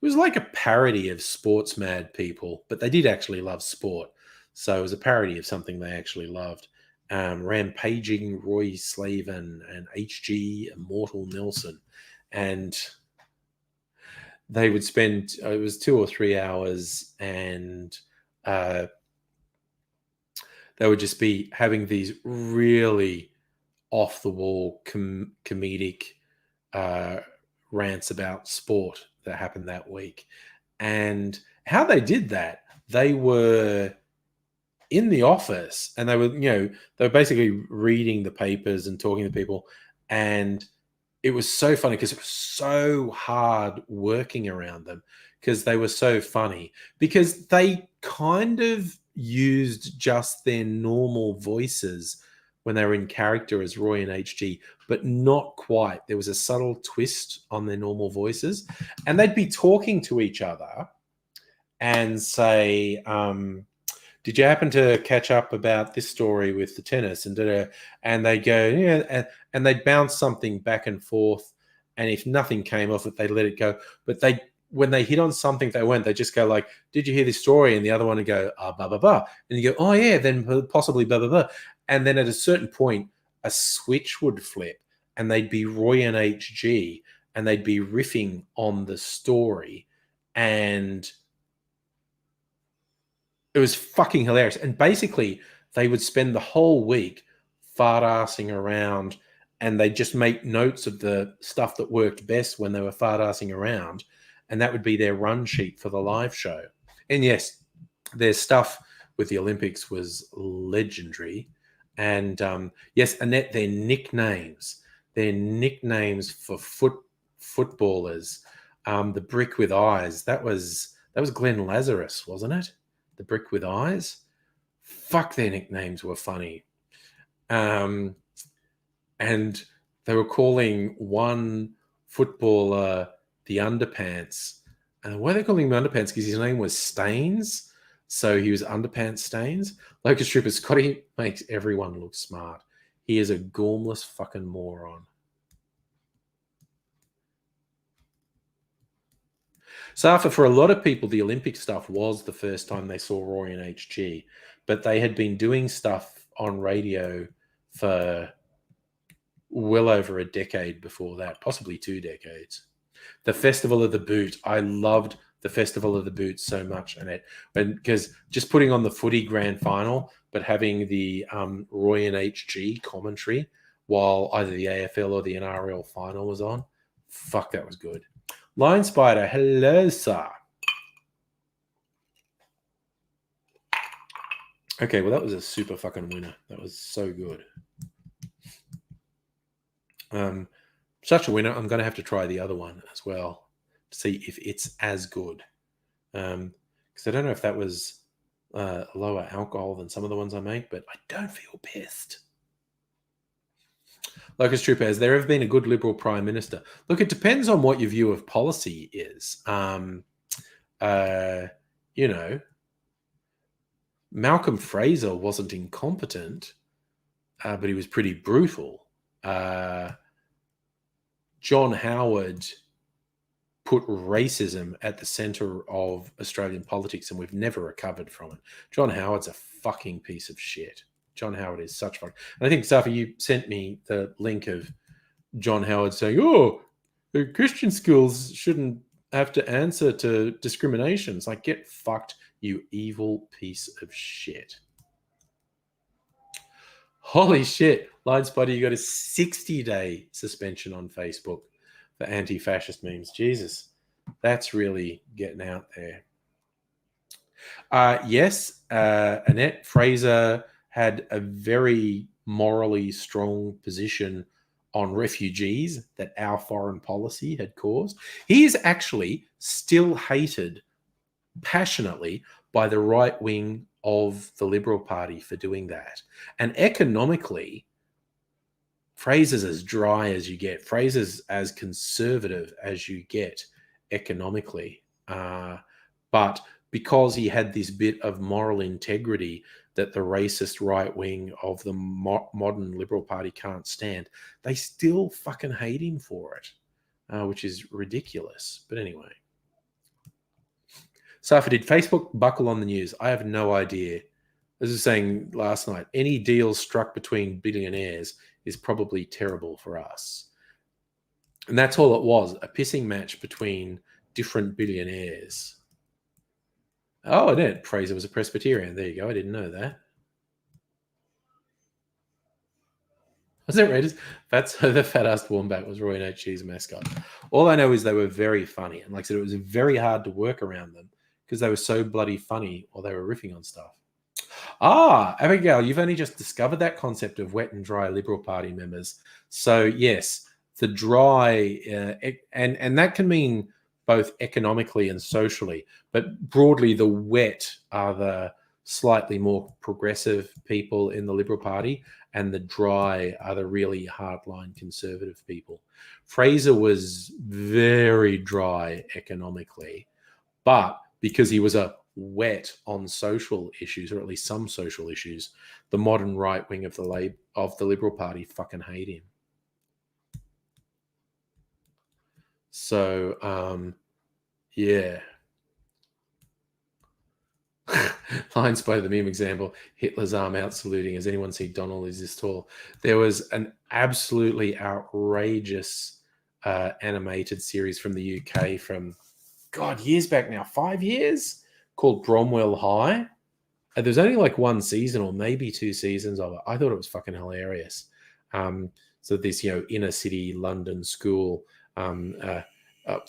was like a parody of Sports Mad People, but they did actually love sport. So it was a parody of something they actually loved. Rampaging Roy Slavin and HG Immortal Nelson. And they would spend, it was 2 or 3 hours, and they would just be having these really off-the-wall comedic rants about sport that happened that week. And how they did that, they were in the office and they were basically reading the papers and talking to people. And it was so funny because it was so hard working around them because they were so funny, because they kind of used just their normal voices when they were in character as Roy and HG, but not quite. There was a subtle twist on their normal voices. And they'd be talking to each other and say, did you happen to catch up about this story with the tennis? And they'd go, yeah, and they'd bounce something back and forth. And if nothing came off it, they'd let it go. But when they hit on something they just go like, did you hear this story? And the other one would go, blah, blah, blah. And you go, oh yeah, then possibly blah, blah, blah. And then at a certain point, a switch would flip and they'd be Roy and HG and they'd be riffing on the story. And it was fucking hilarious. And basically, they would spend the whole week fart-assing around, and they'd just make notes of the stuff that worked best when they were fart-assing around. And that would be their run sheet for the live show. And yes, their stuff with the Olympics was legendary. And yes, Annette, their nicknames for footballers, the brick with eyes, that was Glenn Lazarus, wasn't it? The brick with eyes. Fuck, their nicknames were funny. And they were calling one footballer the Underpants. And why are they calling him Underpants? Because his name was Staines. So he was Underpants Staines. Locust Trooper Scotty makes everyone look smart. He is a gormless fucking moron. So for a lot of people, the Olympic stuff was the first time they saw Roy and HG, but they had been doing stuff on radio for well over a decade before that, possibly 2 decades. The Festival of the Boot. I loved the Festival of the Boot so much, Annette, because just putting on the footy grand final, but having the Roy and HG commentary while either the AFL or the NRL final was on. Fuck, that was good. Lion Spider, hello, sir. Okay, well, that was a super fucking winner. That was so good. Such a winner. I'm going to have to try the other one as well to see if it's as good. Because I don't know if that was lower alcohol than some of the ones I make, but I don't feel pissed. Locust Trooper, has there ever been a good Liberal Prime Minister? Look, it depends on what your view of policy is. Malcolm Fraser wasn't incompetent, but he was pretty brutal. John Howard put racism at the center of Australian politics, and we've never recovered from it. John Howard's a fucking piece of shit. John Howard is such fun. And I think, Safi, you sent me the link of John Howard saying, "Oh, the Christian schools shouldn't have to answer to discrimination." It's like, get fucked, you evil piece of shit. Holy shit. Line Spider, you got a 60-day suspension on Facebook for anti-fascist memes. Jesus, that's really getting out there. Yes, Annette Fraser had a very morally strong position on refugees that our foreign policy had caused. He is actually still hated passionately by the right wing of the Liberal Party for doing that. And economically, Fraser's as dry as you get. Fraser's as conservative as you get economically. But because he had this bit of moral integrity that the racist right wing of the modern Liberal Party can't stand, they still fucking hate him for it, which is ridiculous. But anyway. Safa, did Facebook buckle on the news? I have no idea. As I was saying last night, any deal struck between billionaires is probably terrible for us. And that's all it was, a pissing match between different billionaires. Oh, I did. Fraser was a Presbyterian. There you go. I didn't know that. Was that right? That's the fat-assed wombat was Roy and H.G's mascot. All I know is they were very funny. And like I said, it was very hard to work around them because they were so bloody funny while they were riffing on stuff. Ah, Abigail, you've only just discovered that concept of wet and dry Liberal Party members. So yes, the dry, and that can mean both economically and socially, but broadly the wet are the slightly more progressive people in the Liberal Party, and the dry are the really hardline conservative people. Fraser was very dry economically, but because he was a wet on social issues, or at least some social issues, the modern right wing of the Liberal Party fucking hate him. So, yeah. Lines by the meme example, Hitler's arm out saluting. Has anyone seen Donald is this tall? There was an absolutely outrageous animated series from the UK from, God, years back now, 5 years, called Bromwell High. And there's only like one season or maybe 2 seasons of it. I thought it was fucking hilarious. So this, inner city London school,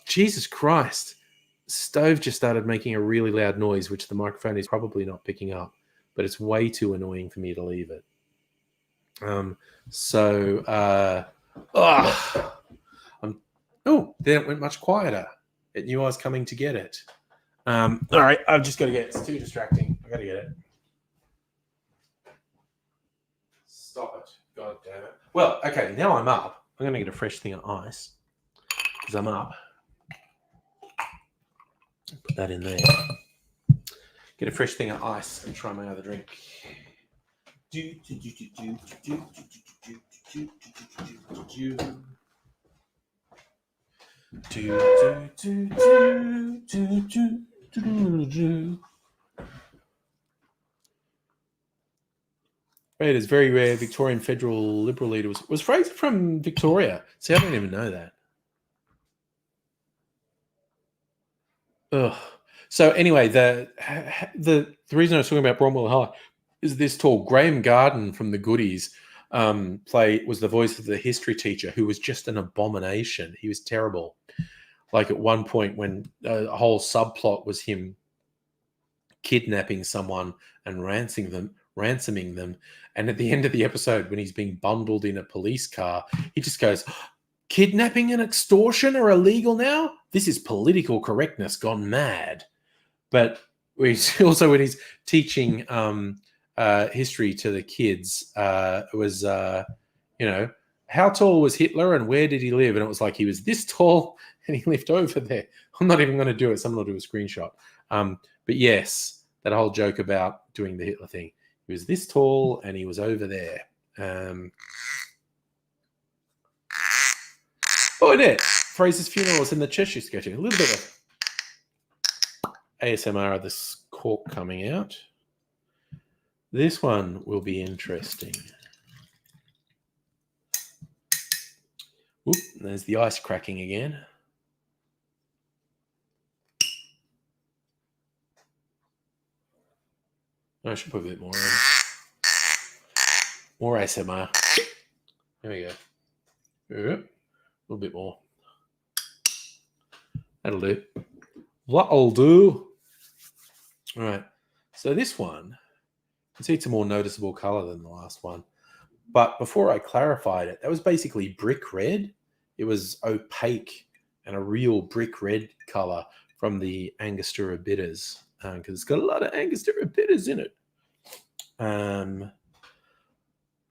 Jesus Christ, stove just started making a really loud noise, which the microphone is probably not picking up, but it's way too annoying for me to leave it. Then it went much quieter. It knew I was coming to get it. All right, I've just got to get it. It's too distracting. I got to get it. Stop it. God damn it. Well, okay, now I'm up. I'm going to get a fresh thing of ice because I'm up. Put that in there. Get a fresh thing of ice and try my other drink. It is very rare. Victorian federal Liberal leader was Fraser from Victoria. See, I don't even know that. Ugh. So anyway, the reason I was talking about Bromwell High is this tall. Graham Garden from the Goodies was the voice of the history teacher, who was just an abomination. He was terrible. Like at one point when a whole subplot was him kidnapping someone and ransoming them. And at the end of the episode, when he's being bundled in a police car, he just goes, "Kidnapping and extortion are illegal now? This is political correctness gone mad." But also when he's teaching history to the kids, it was, how tall was Hitler and where did he live? And it was like he was this tall and he lived over there. I'm not even going to do it. Someone will do a screenshot. But yes, that whole joke about doing the Hitler thing. He was this tall and he was over there. Annette, Fraser's funeral was in the Cheshire sketching. A little bit of ASMR of this cork coming out. This one will be interesting. Oop, there's the ice cracking again. I should put a bit more in. More ASMR. There we go. Yep. A little bit more. That'll do. That'll do. All right. So this one, you can see it's a more noticeable color than the last one. But before I clarified it, that was basically brick red. It was opaque and a real brick red color from the Angostura bitters because it's got a lot of Angostura bitters in it.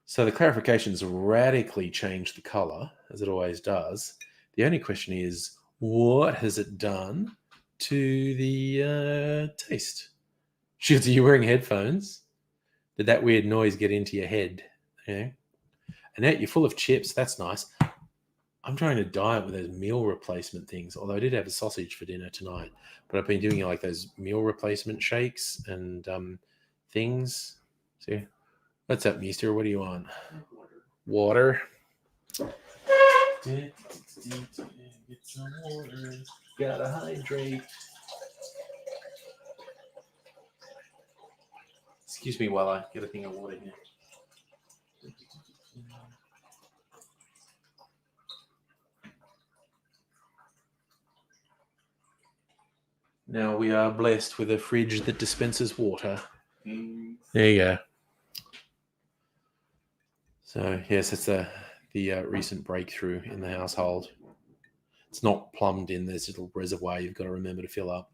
So the clarifications radically changed the color, as it always does. The only question is, what has it done to the taste? Shields, are you wearing headphones? Did that weird noise get into your head? Yeah. Annette, you're full of chips. That's nice. I'm trying to diet with those meal replacement things, although I did have a sausage for dinner tonight. But I've been doing like those meal replacement shakes and things. See? What's up, Meester? What do you want? Water. Get some water. Gotta hydrate. Excuse me while I get a thing of water here. Now we are blessed with a fridge that dispenses water. There you go. So yes, it's the recent breakthrough in the household. It's not plumbed in. There's a little reservoir you've got to remember to fill up.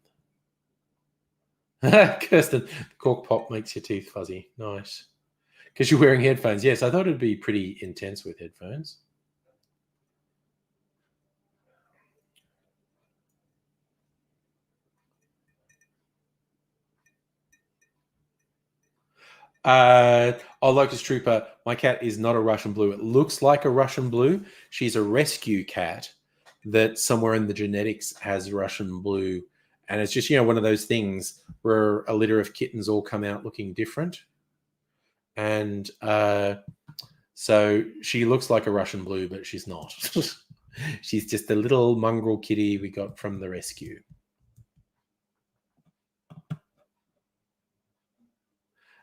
Kirsten, the cork pop makes your teeth fuzzy. Nice. Because you're wearing headphones. Yes, I thought it'd be pretty intense with headphones. Locust Trooper, my cat is not a Russian blue. It looks like a Russian blue. She's a rescue cat that somewhere in the genetics has Russian blue. And it's just, one of those things where a litter of kittens all come out looking different. And so she looks like a Russian blue, but she's not. She's just a little mongrel kitty we got from the rescue.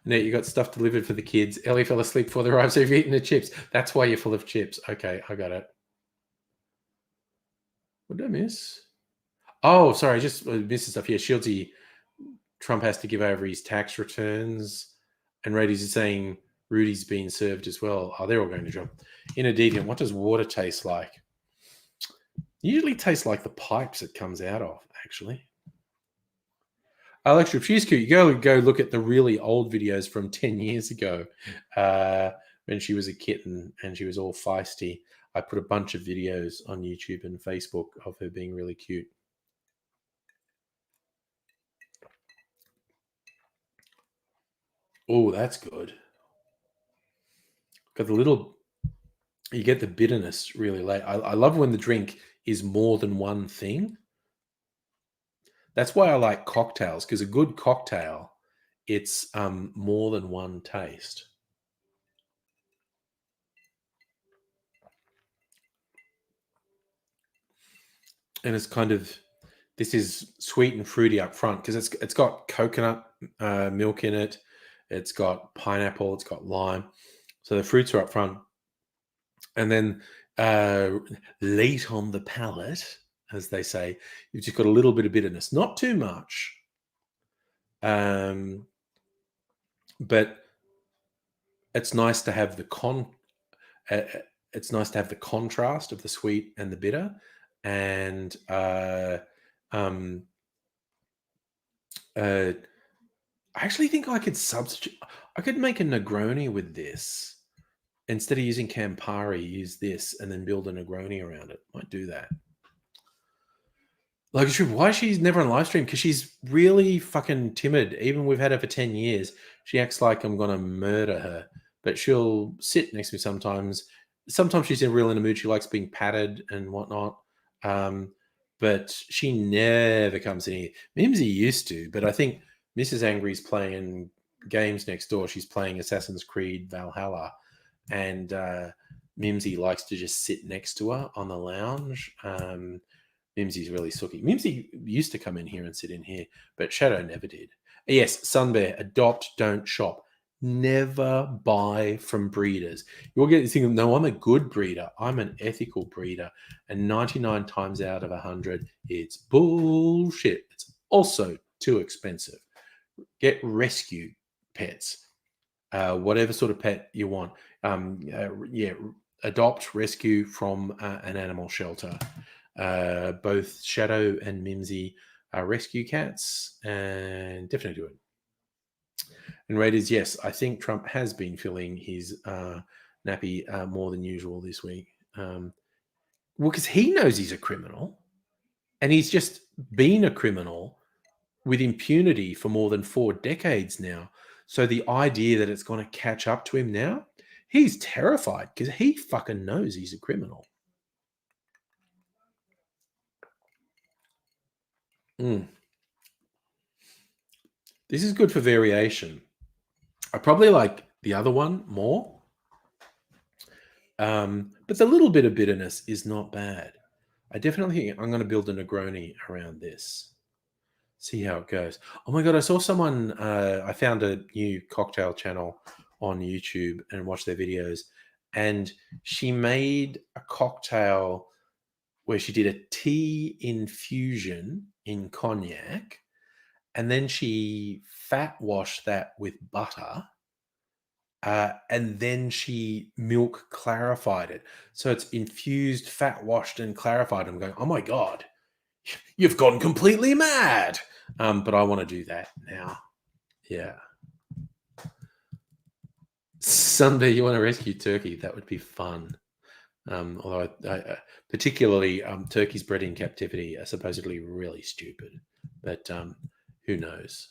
Nate, you got stuff delivered for the kids. Ellie fell asleep before they arrived, so you've eaten the chips. That's why you're full of chips. Okay, I got it. What did I miss? Oh, sorry, I just missed stuff here. Shieldsy, Trump has to give over his tax returns. And Rady's saying Rudy's been served as well. Oh, they're all going to jump. In a deviant, what does water taste like? It usually tastes like the pipes it comes out of, actually. Alexa, she's cute. You go look at the really old videos from 10 years ago when she was a kitten and she was all feisty. I put a bunch of videos on YouTube and Facebook of her being really cute. Oh, that's good. Got the little, you get the bitterness really late. I love when the drink is more than one thing. That's why I like cocktails, because a good cocktail, it's more than one taste. And it's kind of, this is sweet and fruity up front because it's got coconut milk in it. It's got pineapple. It's got lime. So the fruits are up front. And then late on the palate, as they say, you've just got a little bit of bitterness. Not too much. But it's nice to have the it's nice to have the contrast of the sweet and the bitter. And I actually think I could substitute. I could make a Negroni with this. Instead of using Campari, use this and then build a Negroni around it. Might do that. Like, why she's never on live stream? Because she's really fucking timid. Even we've had her for 10 years. She acts like I'm going to murder her. But she'll sit next to me sometimes. Sometimes she's real in a mood. She likes being patted and whatnot. But she never comes in here. Mimsy used to, but I think Mrs. Angry's playing games next door. She's playing Assassin's Creed Valhalla. And Mimsy likes to just sit next to her on the lounge. Mimsy's really sooky. Mimsy used to come in here and sit in here, but Shadow never did. Yes, Sunbear, adopt, don't shop. Never buy from breeders. You'll get this thing, no, I'm a good breeder. I'm an ethical breeder. And 99 times out of 100, it's bullshit. It's also too expensive. Get rescue pets. Whatever sort of pet you want. Adopt, rescue from an animal shelter. Both Shadow and Mimsy are rescue cats, and definitely do it. And Raiders, yes, I think Trump has been filling his nappy more than usual this week. Well, because he knows he's a criminal, and he's just been a criminal with impunity for more than 4 decades now. So the idea that it's going to catch up to him now, he's terrified because he fucking knows he's a criminal. This is good for variation. I probably like the other one more. But the little bit of bitterness is not bad. I definitely think I'm going to build a Negroni around this. See how it goes. Oh my God, I saw someone, I found a new cocktail channel on YouTube and watched their videos. And she made a cocktail where she did a tea infusion in cognac. And then she fat washed that with butter. And then she milk clarified it. So it's infused, fat washed, and clarified. I'm going, oh my God, you've gone completely mad. But I want to do that now. Yeah. Someday you want to rescue turkey. That would be fun. Although I particularly turkeys bred in captivity are supposedly really stupid. But who knows?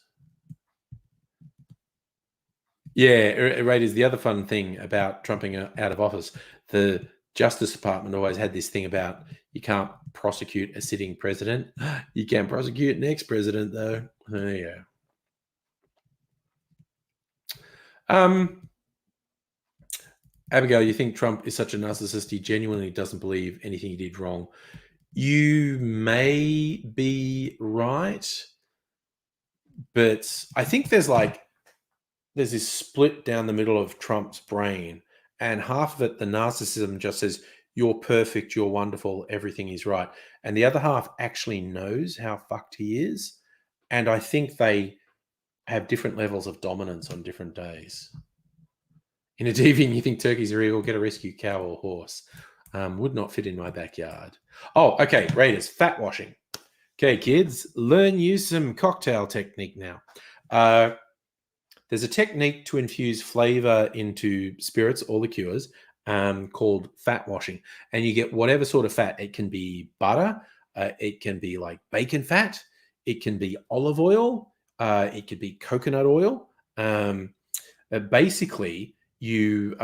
Yeah, Raiders, the other fun thing about trumping out of office, the Justice Department always had this thing about you can't prosecute a sitting president. You can prosecute an ex-president, though. There you go. Abigail, you think Trump is such a narcissist he genuinely doesn't believe anything he did wrong. You may be right, but I think there's this split down the middle of Trump's brain, and half of it, the narcissism just says, you're perfect, you're wonderful, everything is right. And the other half actually knows how fucked he is. And I think they have different levels of dominance on different days. In a deviant, you think turkeys are evil, get a rescue cow or horse. Would not fit in my backyard. Oh, okay, Raiders, fat washing. Okay, kids, learn use some cocktail technique now. There's a technique to infuse flavor into spirits or liqueurs called fat washing. And you get whatever sort of fat. It can be butter. It can be like bacon fat. It can be olive oil. It could be coconut oil. Basically, you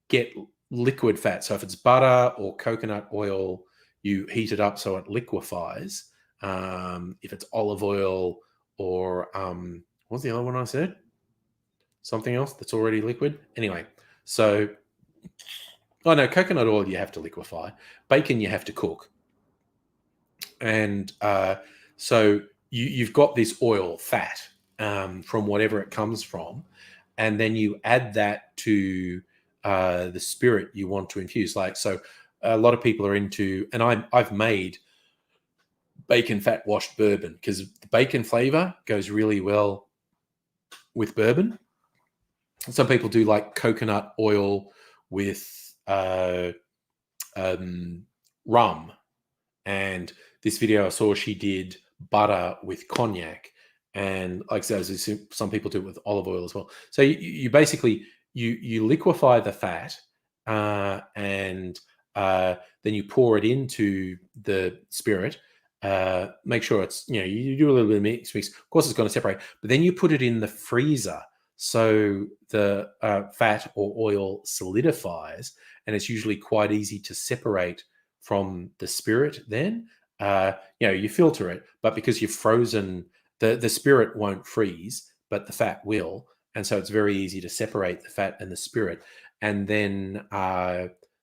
get liquid fat. So if it's butter or coconut oil, you heat it up so it liquefies. If it's olive oil or what's the other one I said? Something else that's already liquid. Anyway, so coconut oil you have to liquefy. Bacon you have to cook. And so you've got this oil, fat, from whatever it comes from, and then you add that to the spirit you want to infuse. So a lot of people are into, and I've made bacon fat washed bourbon because the bacon flavor goes really well with bourbon. Some people do like coconut oil with rum. And this video I saw, she did butter with cognac. And like I said, some people do it with olive oil as well. So you basically, you liquefy the fat and then you pour it into the spirit. Make sure it's, you do a little bit of mix. Of course, it's going to separate. But then you put it in the freezer. So the fat or oil solidifies, and it's usually quite easy to separate from the spirit then. You filter it, but because you've frozen, the spirit won't freeze, but the fat will. And so it's very easy to separate the fat and the spirit. And then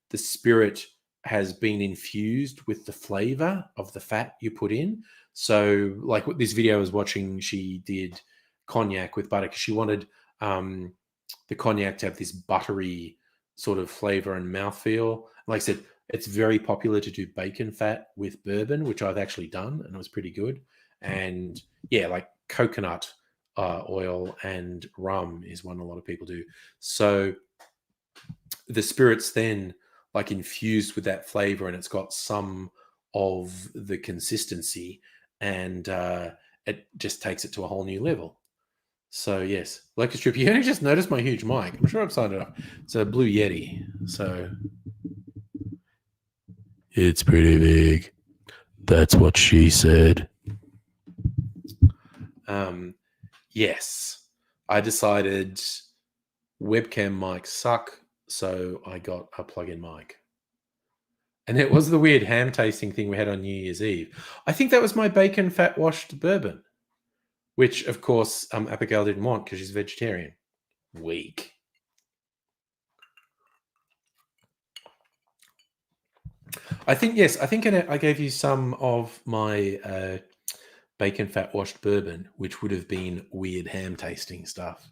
the spirit has been infused with the flavor of the fat you put in. So, like what this video I was watching, she did cognac with butter because she wanted the cognac to have this buttery sort of flavor and mouthfeel. Like I said, it's very popular to do bacon fat with bourbon, which I've actually done, and it was pretty good. And yeah, like coconut oil and rum is one a lot of people do. So the spirit's then like infused with that flavor, and it's got some of the consistency, and it just takes it to a whole new level. So yes, Locust Trip. You only just noticed my huge mic. I'm sure I've signed it up. It's a Blue Yeti, so it's pretty big. That's what she said. Yes, I decided webcam mics suck, so I got a plug-in mic. And it was the weird ham tasting thing we had on New Year's Eve. I think that was my bacon fat washed bourbon, which of course Abigail didn't want because she's vegetarian. Weak. I think, yes, I think I gave you some of my bacon fat washed bourbon, which would have been weird ham tasting stuff.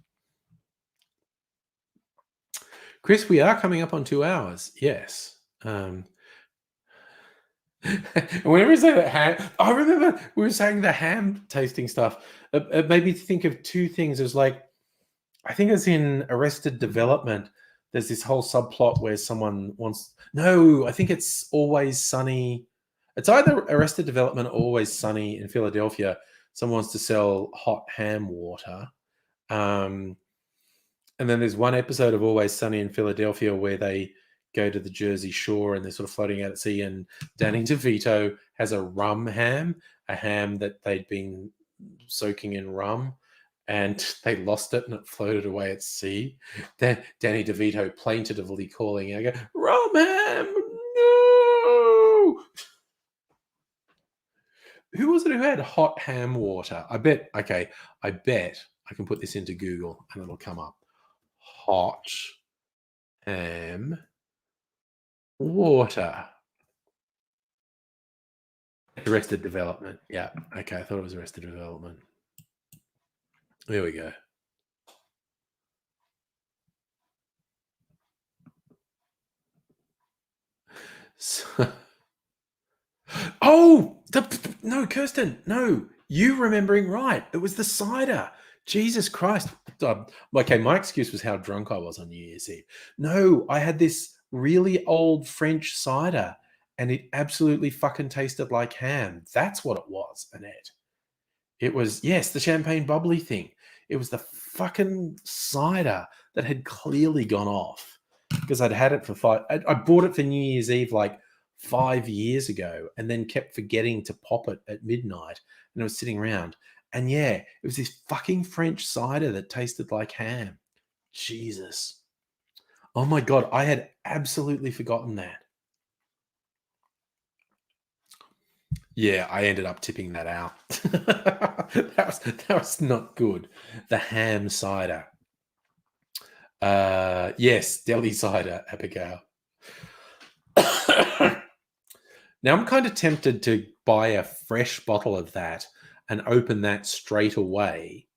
Chris, we are coming up on 2 hours. Yes. Whenever we say that ham, I remember we were saying the ham tasting stuff. It made me think of two things. It was like, I think it's in Arrested Development. There's this whole subplot where someone wants. No, I think it's Always Sunny. It's either Arrested Development or Always Sunny in Philadelphia. Someone wants to sell hot ham water. And then there's one episode of Always Sunny in Philadelphia where they go to the Jersey Shore and they're sort of floating out at sea, and Danny DeVito has a rum ham, a ham that they'd been soaking in rum, and they lost it and it floated away at sea. Then Danny DeVito plaintively calling out, "Rum ham, no!" Who was it who had hot ham water? I bet I can put this into Google and it'll come up. Hot ham water. Arrested Development. Yeah. Okay. I thought it was Arrested Development. There we go. So, no, Kirsten, no, you remembering right. It was the cider. Jesus Christ. Okay, my excuse was how drunk I was on New Year's Eve. No, I had this really old French cider and it absolutely fucking tasted like ham. That's what it was, Annette. It was, yes, the champagne bubbly thing. It was the fucking cider that had clearly gone off because I'd had it for I bought it for New Year's Eve like 5 years ago and then kept forgetting to pop it at midnight, and it was sitting around. And yeah, it was this fucking French cider that tasted like ham. Jesus. Oh my God, I had absolutely forgotten that. Yeah, I ended up tipping that out. that was not good. The ham cider. Yes, deli cider, Abigail. Now I'm kind of tempted to buy a fresh bottle of that and open that straight away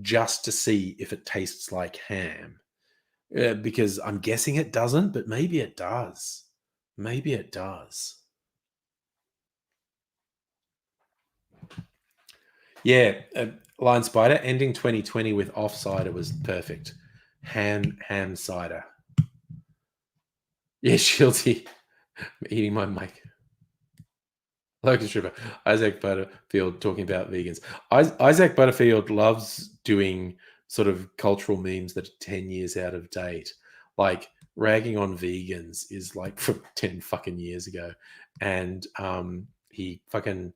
just to see if it tastes like ham. Because I'm guessing it doesn't, but maybe it does. Maybe it does. Yeah, Lion Spider ending 2020 with off cider was perfect. Ham cider. Yeah, Shieldsy. I'm eating my mic. Locust Tripper. Isaac Butterfield talking about vegans. Isaac Butterfield loves doing sort of cultural memes that are 10 years out of date. Like ragging on vegans is like from 10 fucking years ago. And he fucking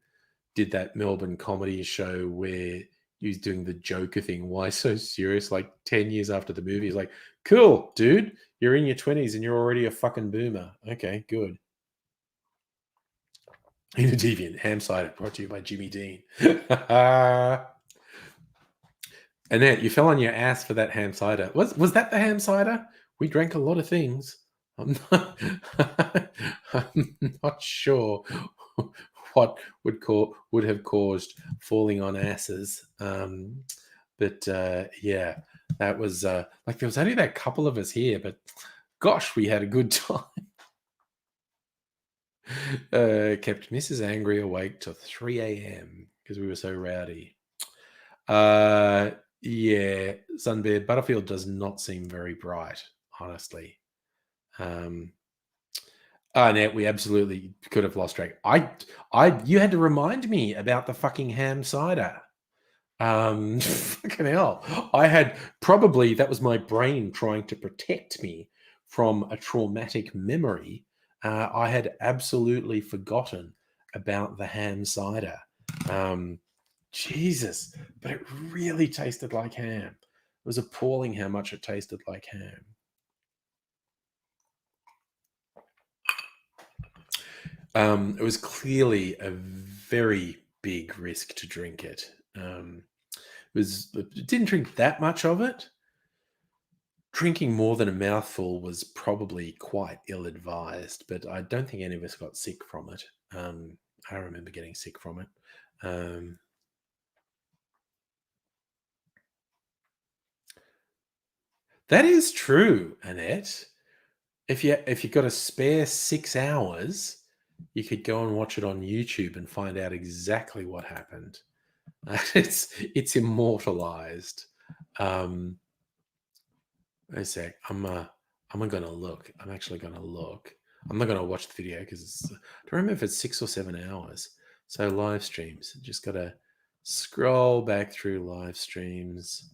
did that Melbourne comedy show where he was doing the Joker thing. Why so serious? Like 10 years after the movie. He's like, cool, dude. You're in your 20s and you're already a fucking boomer. Okay, good. In a Deviant, ham cider, brought to you by Jimmy Dean. Annette, you fell on your ass for that ham cider. Was that the ham cider? We drank a lot of things. I'm not, I'm not sure what would have caused falling on asses. But yeah, that was like there was only that couple of us here, but gosh, we had a good time. Kept Mrs. Angry awake till 3 a.m. because we were so rowdy. Uh, yeah, Sunbear Butterfield does not seem very bright, honestly. No, we absolutely could have lost track. You had to remind me about the fucking ham cider. Fucking hell. I had probably that was my brain trying to protect me from a traumatic memory. I had absolutely forgotten about the ham cider. Um, Jesus, but it really tasted like ham. It was appalling how much it tasted like ham. It was clearly a very big risk to drink it. It didn't drink that much of it. Drinking more than a mouthful was probably quite ill-advised, but I don't think any of us got sick from it. I remember getting sick from it. That is true, Annette. If you got a spare 6 hours, you could go and watch it on YouTube and find out exactly what happened. It's immortalized. Wait a sec. I'm gonna look. I'm actually gonna look. I'm not gonna watch the video because I don't remember if it's 6 or 7 hours. So live streams. Just gotta scroll back through live streams.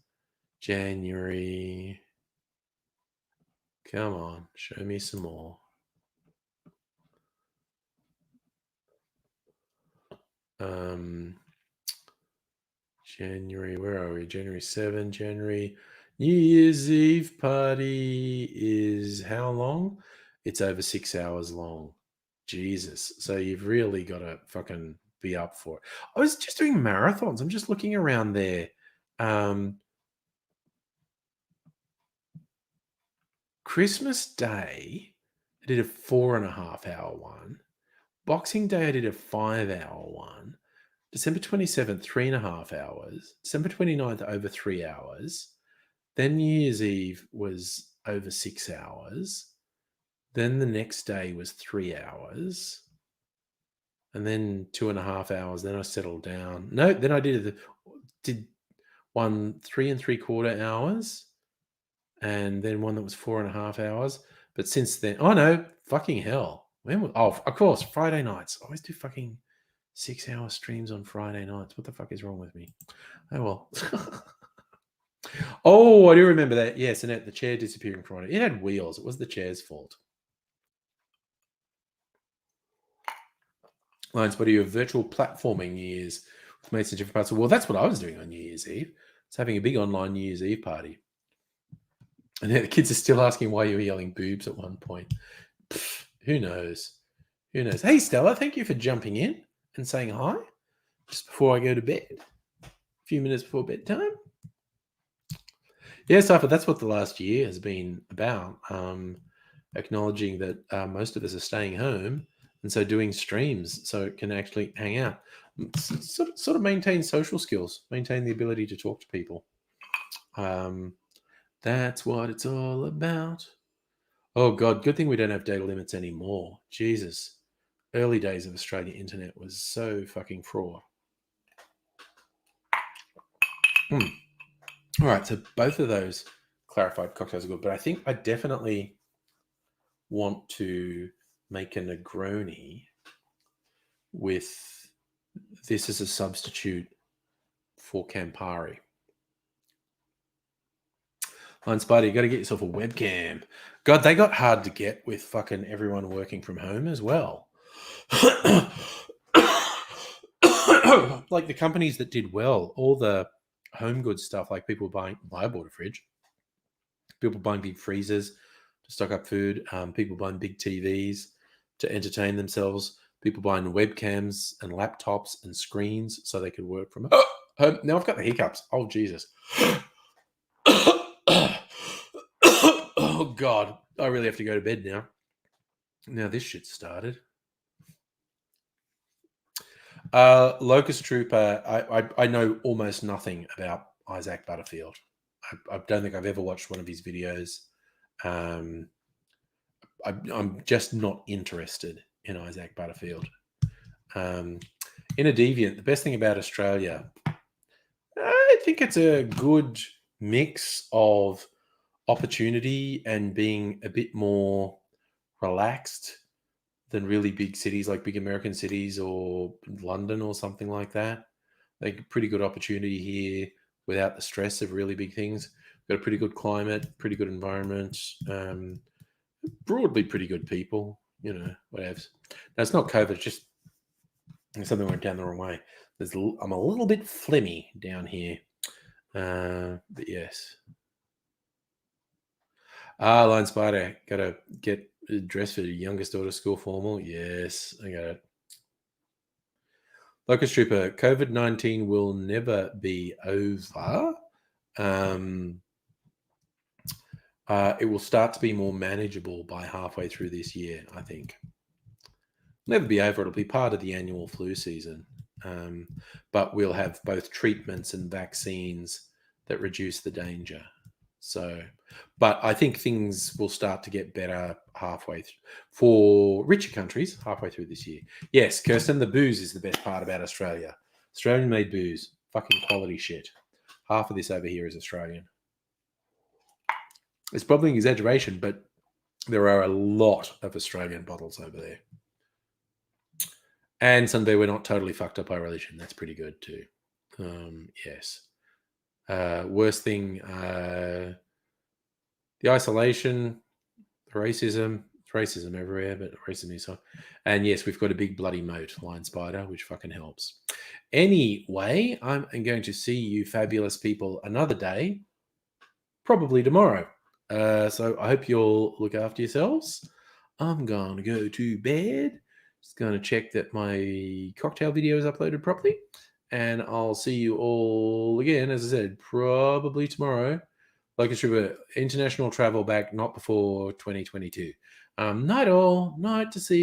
January. Come on, show me some more. January, where are we? January 7, January. New Year's Eve party is how long? It's over 6 hours long. Jesus. So you've really got to fucking be up for it. I was just doing marathons. I'm just looking around there. Christmas Day, I did a 4.5 hour one. Boxing Day, I did a 5 hour one. December 27th, 3.5 hours. December 29th, over 3 hours. Then New Year's Eve was over 6 hours. Then the next day was 3 hours. And then 2.5 hours. Then I settled down. No, then I did one 3.75 hours. And then one that was 4.5 hours. But since then, oh no, fucking hell. Of course, Friday nights. I always do fucking 6 hour streams on Friday nights. What the fuck is wrong with me? Oh well. Oh, I do remember that. Yes, and the chair disappearing from it. It had wheels. It was the chair's fault. Lines, what are your virtual platforming New Year's with mates in different parts of the world? That's what I was doing on New Year's Eve. It's having a big online New Year's Eve party. And the kids are still asking why you were yelling boobs at one point. Pfft, who knows? Who knows? Hey, Stella, thank you for jumping in and saying hi just before I go to bed. A few minutes before bedtime. Yes, Arthur, that's what the last year has been about. Acknowledging that most of us are staying home, and so doing streams so it can actually hang out. Sort of maintain social skills, maintain the ability to talk to people. That's what it's all about. Oh, God, good thing we don't have data limits anymore. Jesus. Early days of Australian internet was so fucking fraught. All right, so both of those clarified cocktails are good, but I think I definitely want to make a Negroni with this as a substitute for Campari. On Spidey, you got to get yourself a webcam. God, they got hard to get with fucking everyone working from home as well. Like the companies that did well, all the home goods stuff, like people buying, I bought a fridge, people buying big freezers to stock up food, people buying big TVs to entertain themselves, people buying webcams and laptops and screens so they could work from home. Now I've got the hiccups. Oh, Jesus. Oh, Oh, God. I really have to go to bed now. Now this shit started. Locust Trooper, I know almost nothing about Isaac Butterfield. I don't think I've ever watched one of his videos. I'm just not interested in Isaac Butterfield. In a Deviant, the best thing about Australia, I think it's a good mix of opportunity and being a bit more relaxed than really big cities like big American cities or London or something like that. Like pretty good opportunity here without the stress of really big things. Got a pretty good climate, pretty good environment, broadly pretty good people, whatever. Now it's not COVID, it's just something went down the wrong way. I'm a little bit phlegmy down here. But yes. Lion Spider, gotta get dressed for the youngest daughter's school formal. Yes, I got it. Locust Trooper, COVID-19 will never be over. It will start to be more manageable by halfway through this year, I think. Never be over. It'll be part of the annual flu season. But we'll have both treatments and vaccines that reduce the danger. So, but I think things will start to get better halfway for richer countries halfway through this year. Yes, Kirsten, the booze is the best part about Australia. Australian-made booze, fucking quality shit. Half of this over here is Australian. It's probably an exaggeration, but there are a lot of Australian bottles over there. And Sunday, we're not totally fucked up by religion. That's pretty good too. Yes. Worst thing, the isolation, the racism. It's racism everywhere, but racism is. And yes, we've got a big bloody moat, Lion Spider, which fucking helps. Anyway, I'm going to see you fabulous people another day, probably tomorrow. So I hope you'll look after yourselves. I'm going to go to bed. Just going to check that my cocktail video is uploaded properly. And I'll see you all again, as I said, probably tomorrow. Locust Trooper, international travel back, not before 2022. Night all. Night to see you.